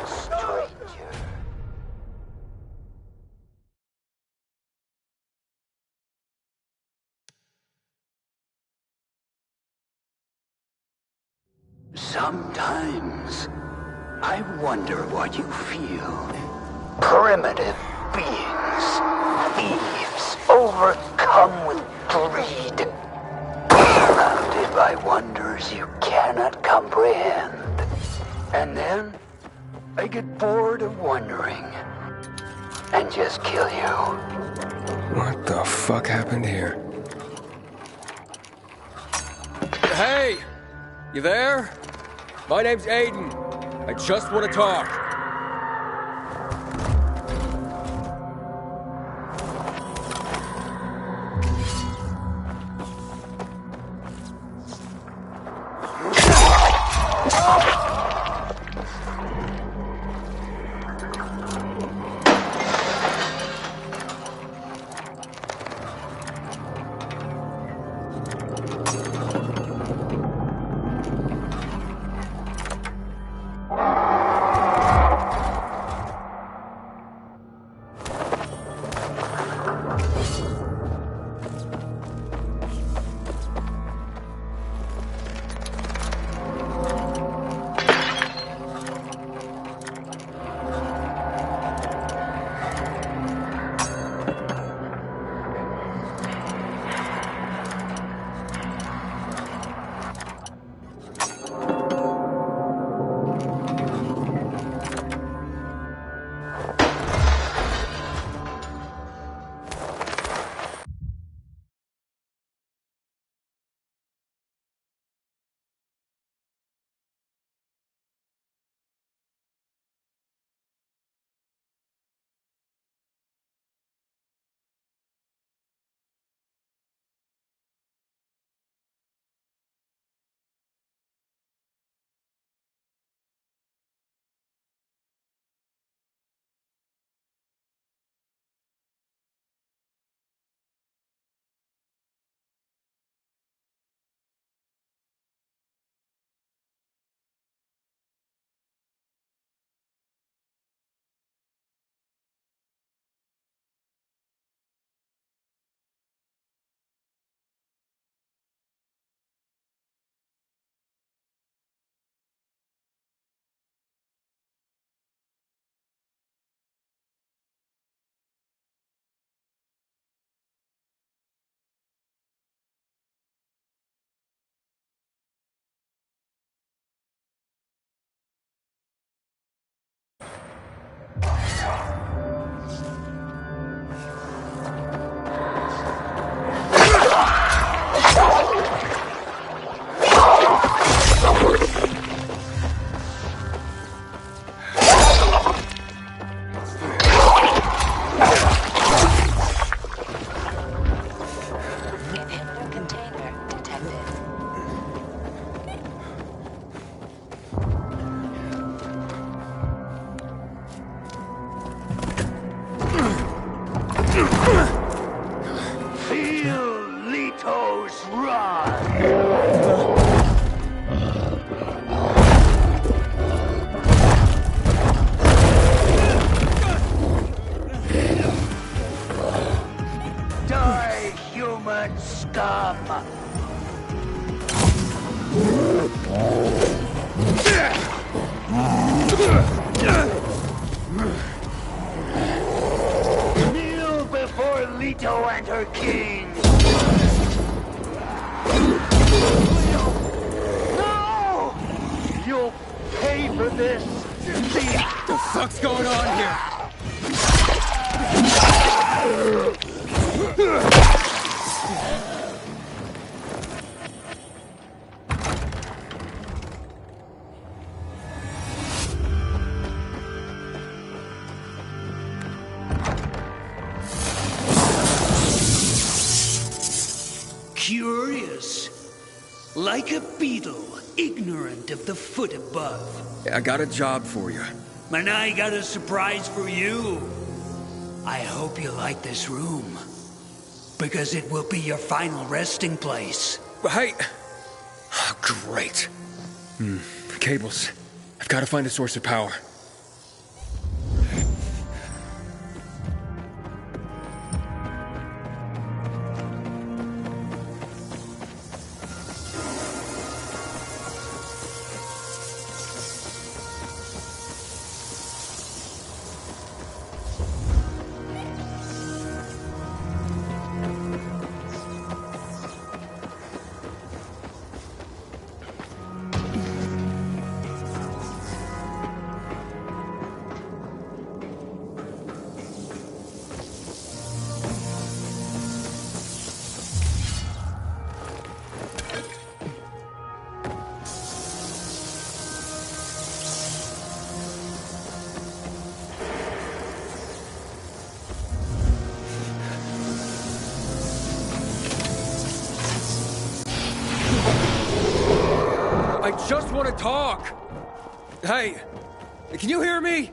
stranger. Sometimes I wonder what you feel. Primitive beings, thieves, overcome with greed, surrounded by wonders you cannot comprehend. And then I get bored of wondering and just kill you. What the fuck happened here? Hey! You there? My name's Aiden. I just want to talk. blood scum. Kneel before Leto and her king. No! You'll pay for this. What the fuck's going on here? Curious. Like a beetle, ignorant of the foot above. I got a job for you. And I got a surprise for you. I hope you like this room. Because it will be your final resting place. Hey! Oh, great. Cables. I've got to find a source of power. I just want to talk! Hey, can you hear me?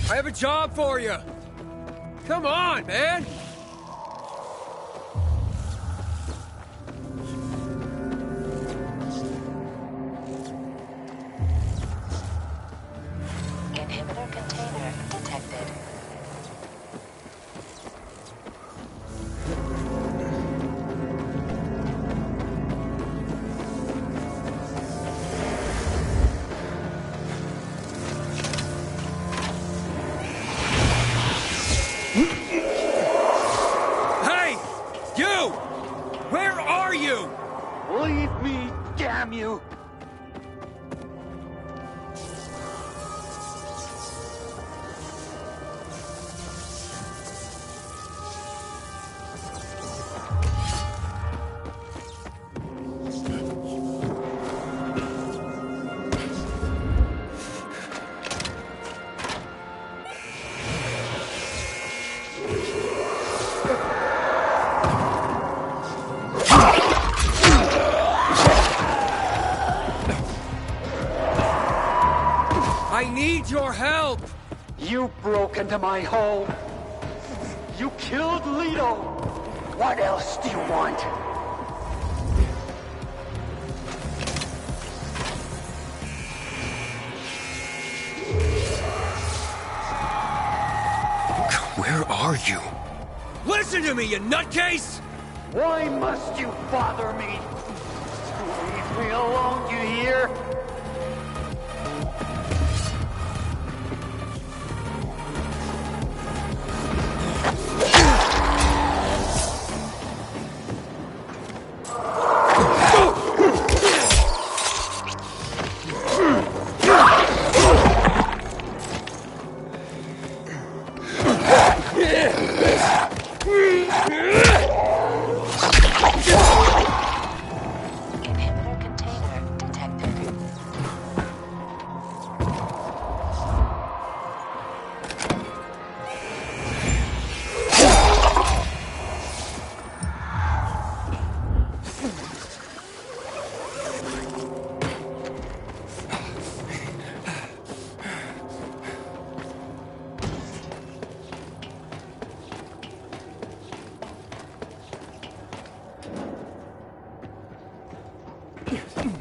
I have a job for you! Come on, man! Inhibitor container detected. Leave me, damn you! I need your help! You broke into my home. You killed Leto. What else do you want? Where are you? Listen to me, you nutcase! Why must you bother me? Leave me alone, you hear? Villedor.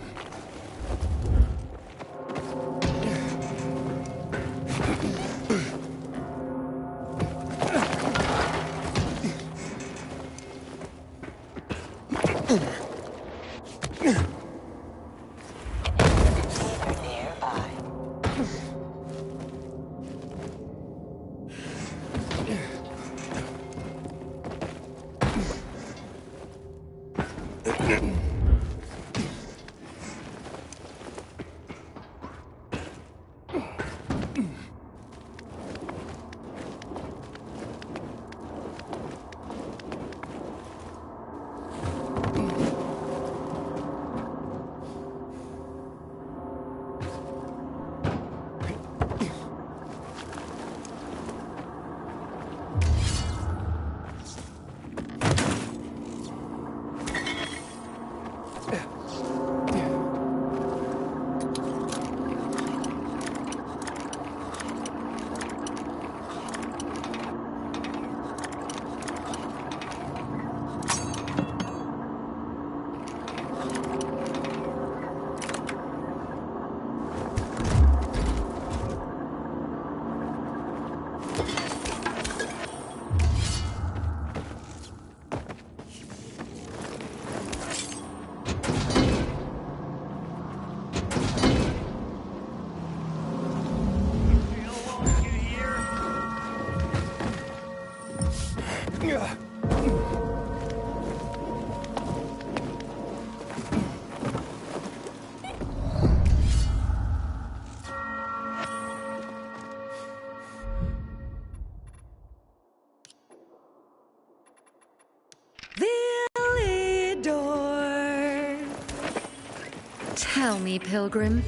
Tell me, pilgrim,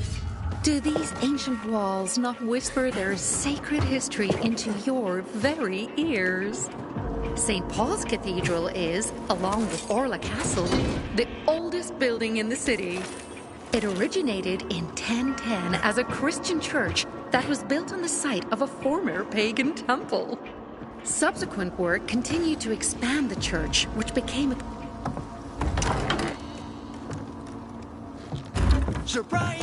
do these ancient walls not whisper their sacred history into your very ears? St. Paul's Cathedral is, along with Orla Castle, the oldest building in the city. It originated in 1010 as a Christian church that was built on the site of a former pagan temple. Subsequent work continued to expand the church, which became a... Surprise!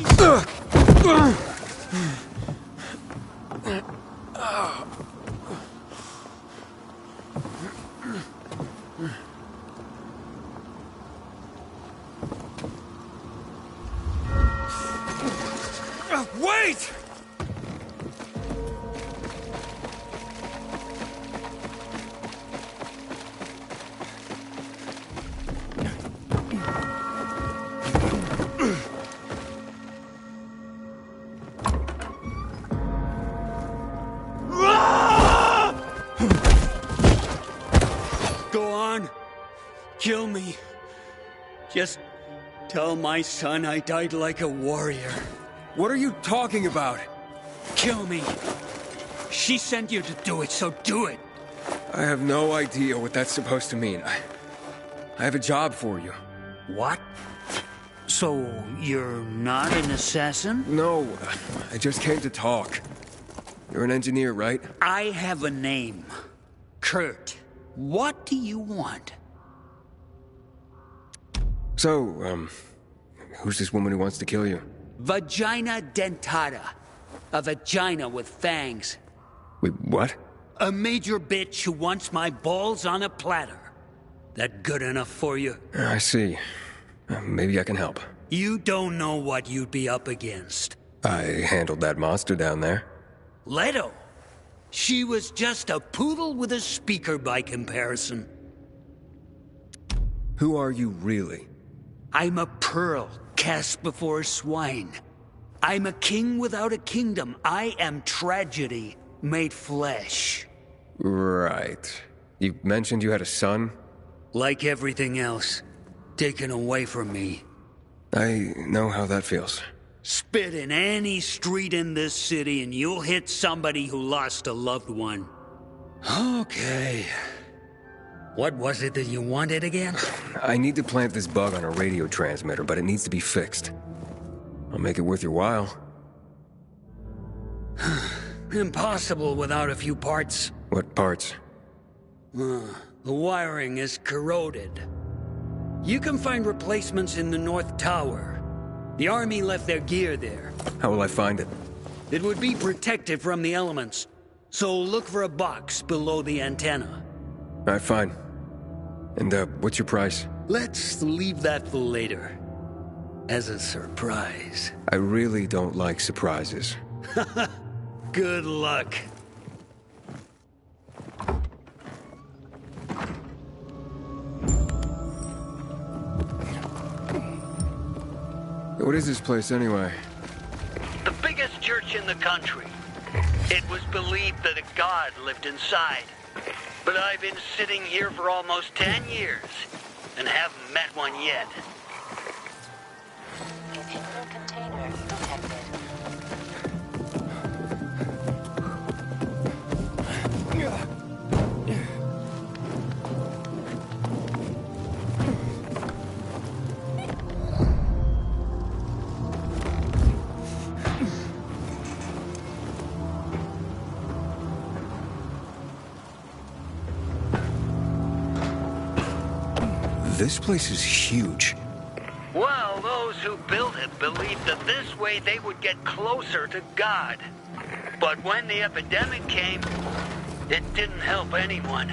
Wait! Go on. Kill me. Just tell my son I died like a warrior. What are you talking about? Kill me. She sent you to do it, so do it. I have no idea what that's supposed to mean. I have a job for you. What? So, you're not an assassin? No, I just came to talk. You're an engineer, right? I have a name. Kurt. What do you want? So, who's this woman who wants to kill you? Vagina dentata. A vagina with fangs. Wait, what? A major bitch who wants my balls on a platter. That good enough for you? I see. Maybe I can help. You don't know what you'd be up against. I handled that monster down there. Leto. She was just a poodle with a speaker by comparison. Who are you really? I'm a pearl cast before swine. I'm a king without a kingdom. I am tragedy made flesh. Right. You mentioned you had a son? Like everything else, taken away from me. I know how that feels. Spit in any street in this city and you'll hit somebody who lost a loved one. Okay. What was it that you wanted again? I need to plant this bug on a radio transmitter, but it needs to be fixed. I'll make it worth your while. Impossible without a few parts. What parts? The wiring is corroded. You can find replacements in the North Tower. The army left their gear there. How will I find it? It would be protected from the elements, so look for a box below the antenna. All right, fine. And, what's your price? Let's leave that for later. As a surprise. I really don't like surprises. Good luck. What is this place, anyway? The biggest church in the country. It was believed that a god lived inside. But I've been sitting here for almost 10 years and haven't met one yet. Inhibitor container detected. This place is huge. Well, those who built it believed that this way they would get closer to God. But when the epidemic came, it didn't help anyone.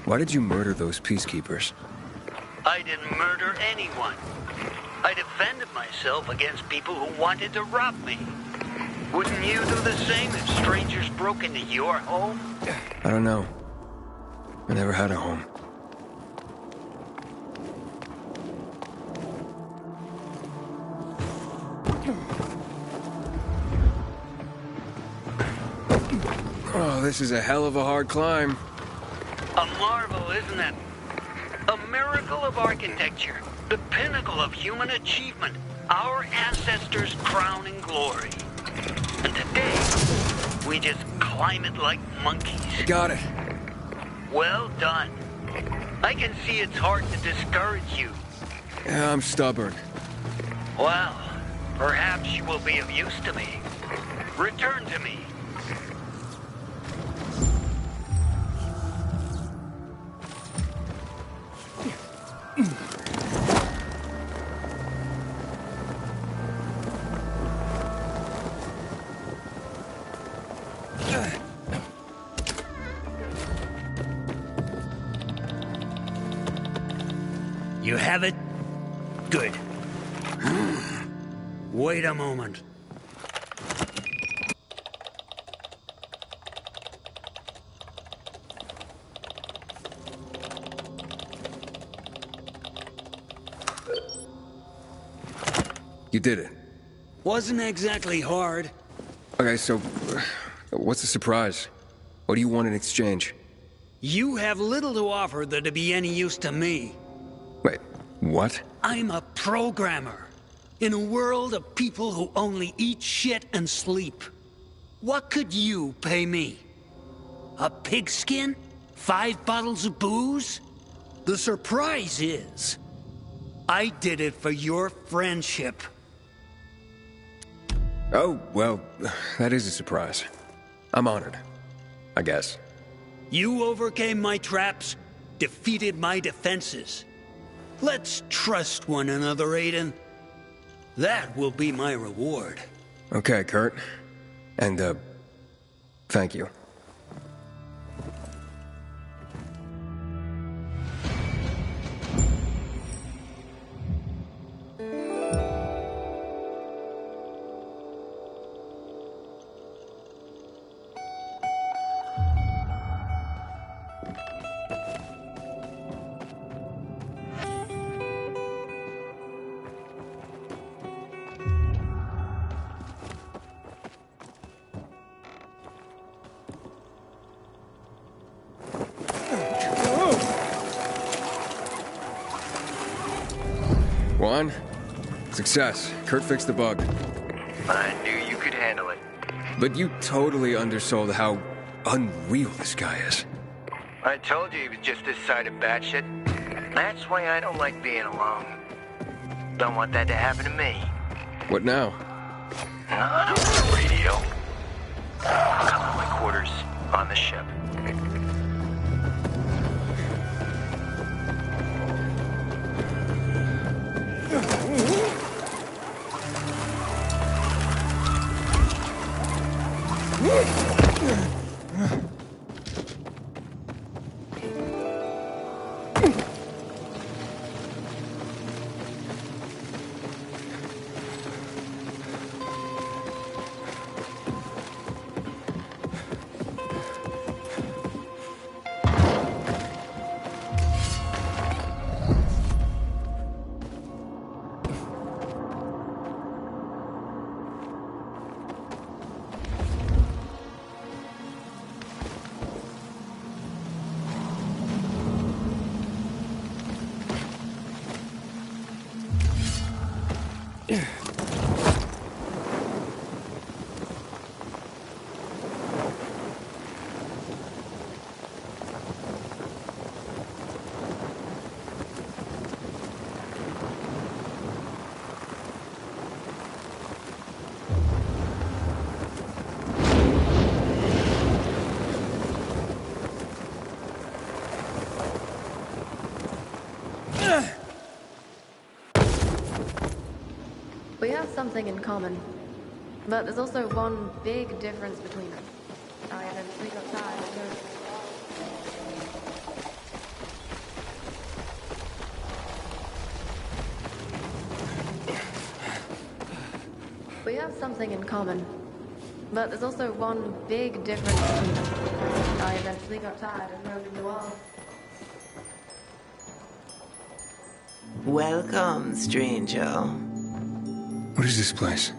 Why did you murder those peacekeepers? I didn't murder anyone. I defended myself against people who wanted to rob me. Wouldn't you do the same if strangers broke into your home? I don't know. I never had a home. Oh, this is a hell of a hard climb. A marvel, isn't it? A miracle of architecture. The pinnacle of human achievement. Our ancestors' crowning glory. And today, we just climb it like monkeys. Got it. Well done. I can see it's hard to discourage you. Yeah, I'm stubborn. Well, perhaps you will be of use to me. Return to me. You have it? Good. Wait a moment. You did it. Wasn't exactly hard. Okay, so what's the surprise? What do you want in exchange? You have little to offer that'd be any use to me. Wait, what? I'm a programmer. In a world of people who only eat shit and sleep. What could you pay me? A pigskin? 5 bottles of booze? The surprise is, I did it for your friendship. Oh, well, that is a surprise. I'm honored, I guess. You overcame my traps, defeated my defenses. Let's trust one another, Aiden. That will be my reward. Okay, Kurt. And, thank you. One. Success. Kurt fixed the bug. I knew you could handle it. But you totally undersold how unreal this guy is. I told you he was just this side of batshit. That's why I don't like being alone. Don't want that to happen to me. What now? Not over the radio. Come to my quarters on the ship. We have something in common, but there's also one big difference between them. I eventually got tired of doing it. We have something in common, but there's also one big difference between them. I eventually got tired of roaming the walls. Welcome, stranger. What is this place?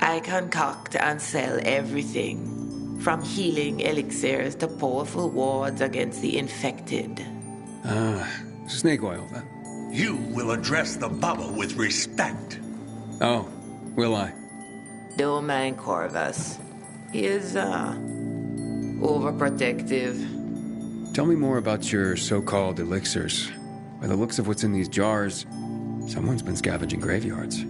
I concoct and sell everything, from healing elixirs to powerful wards against the infected. Snake oil, then. You will address the bubble with respect. Oh, will I? Don't mind Corvus. He is, overprotective. Tell me more about your so-called elixirs. By the looks of what's in these jars, someone's been scavenging graveyards.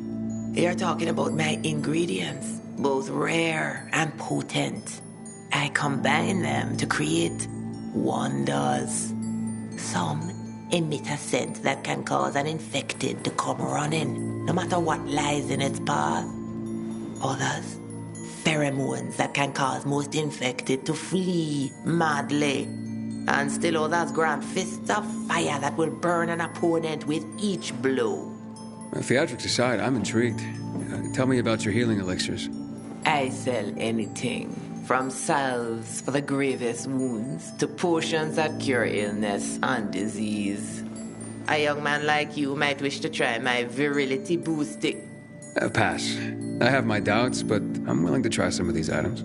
You're talking about my ingredients, both rare and potent. I combine them to create wonders. Some emit a scent that can cause an infected to come running, no matter what lies in its path. Others, pheromones that can cause most infected to flee madly. And still others grant fists of fire that will burn an opponent with each blow. Theatrics aside, I'm intrigued. Tell me about your healing elixirs. I sell anything, from salves for the gravest wounds to potions that cure illness and disease. A young man like you might wish to try my virility boosting. Pass. I have my doubts, but I'm willing to try some of these items.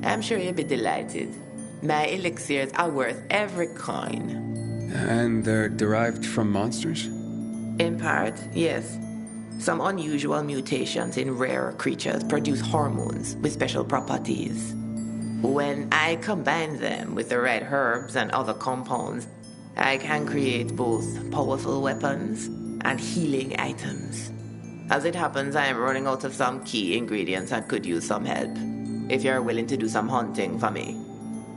I'm sure you'll be delighted. My elixirs are worth every coin. And they're derived from monsters? In part, yes. Some unusual mutations in rare creatures produce hormones with special properties. When I combine them with the right herbs and other compounds, I can create both powerful weapons and healing items. As it happens, I am running out of some key ingredients and could use some help. If you're willing to do some hunting for me.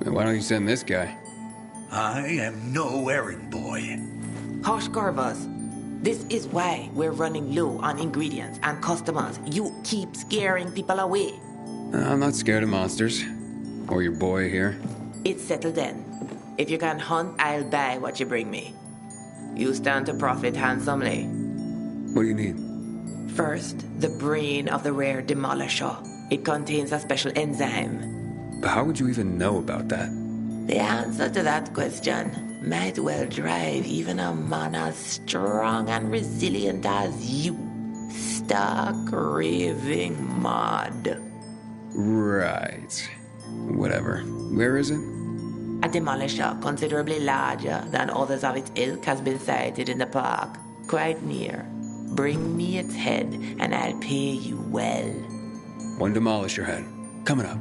Why don't you send this guy? I am no errand boy. Hush, Corvus. This is why we're running low on ingredients and customers. You keep scaring people away. I'm not scared of monsters. Or your boy here. It's settled then. If you can hunt, I'll buy what you bring me. You stand to profit handsomely. What do you need? First, the brain of the rare demolisher. It contains a special enzyme. But how would you even know about that? The answer to that question might well drive even a man as strong and resilient as you stark raving mad. Right. Whatever. Where is it? A demolisher considerably larger than others of its ilk has been sighted in the park, quite near. Bring me its head and I'll pay you well. One demolisher head. Coming up.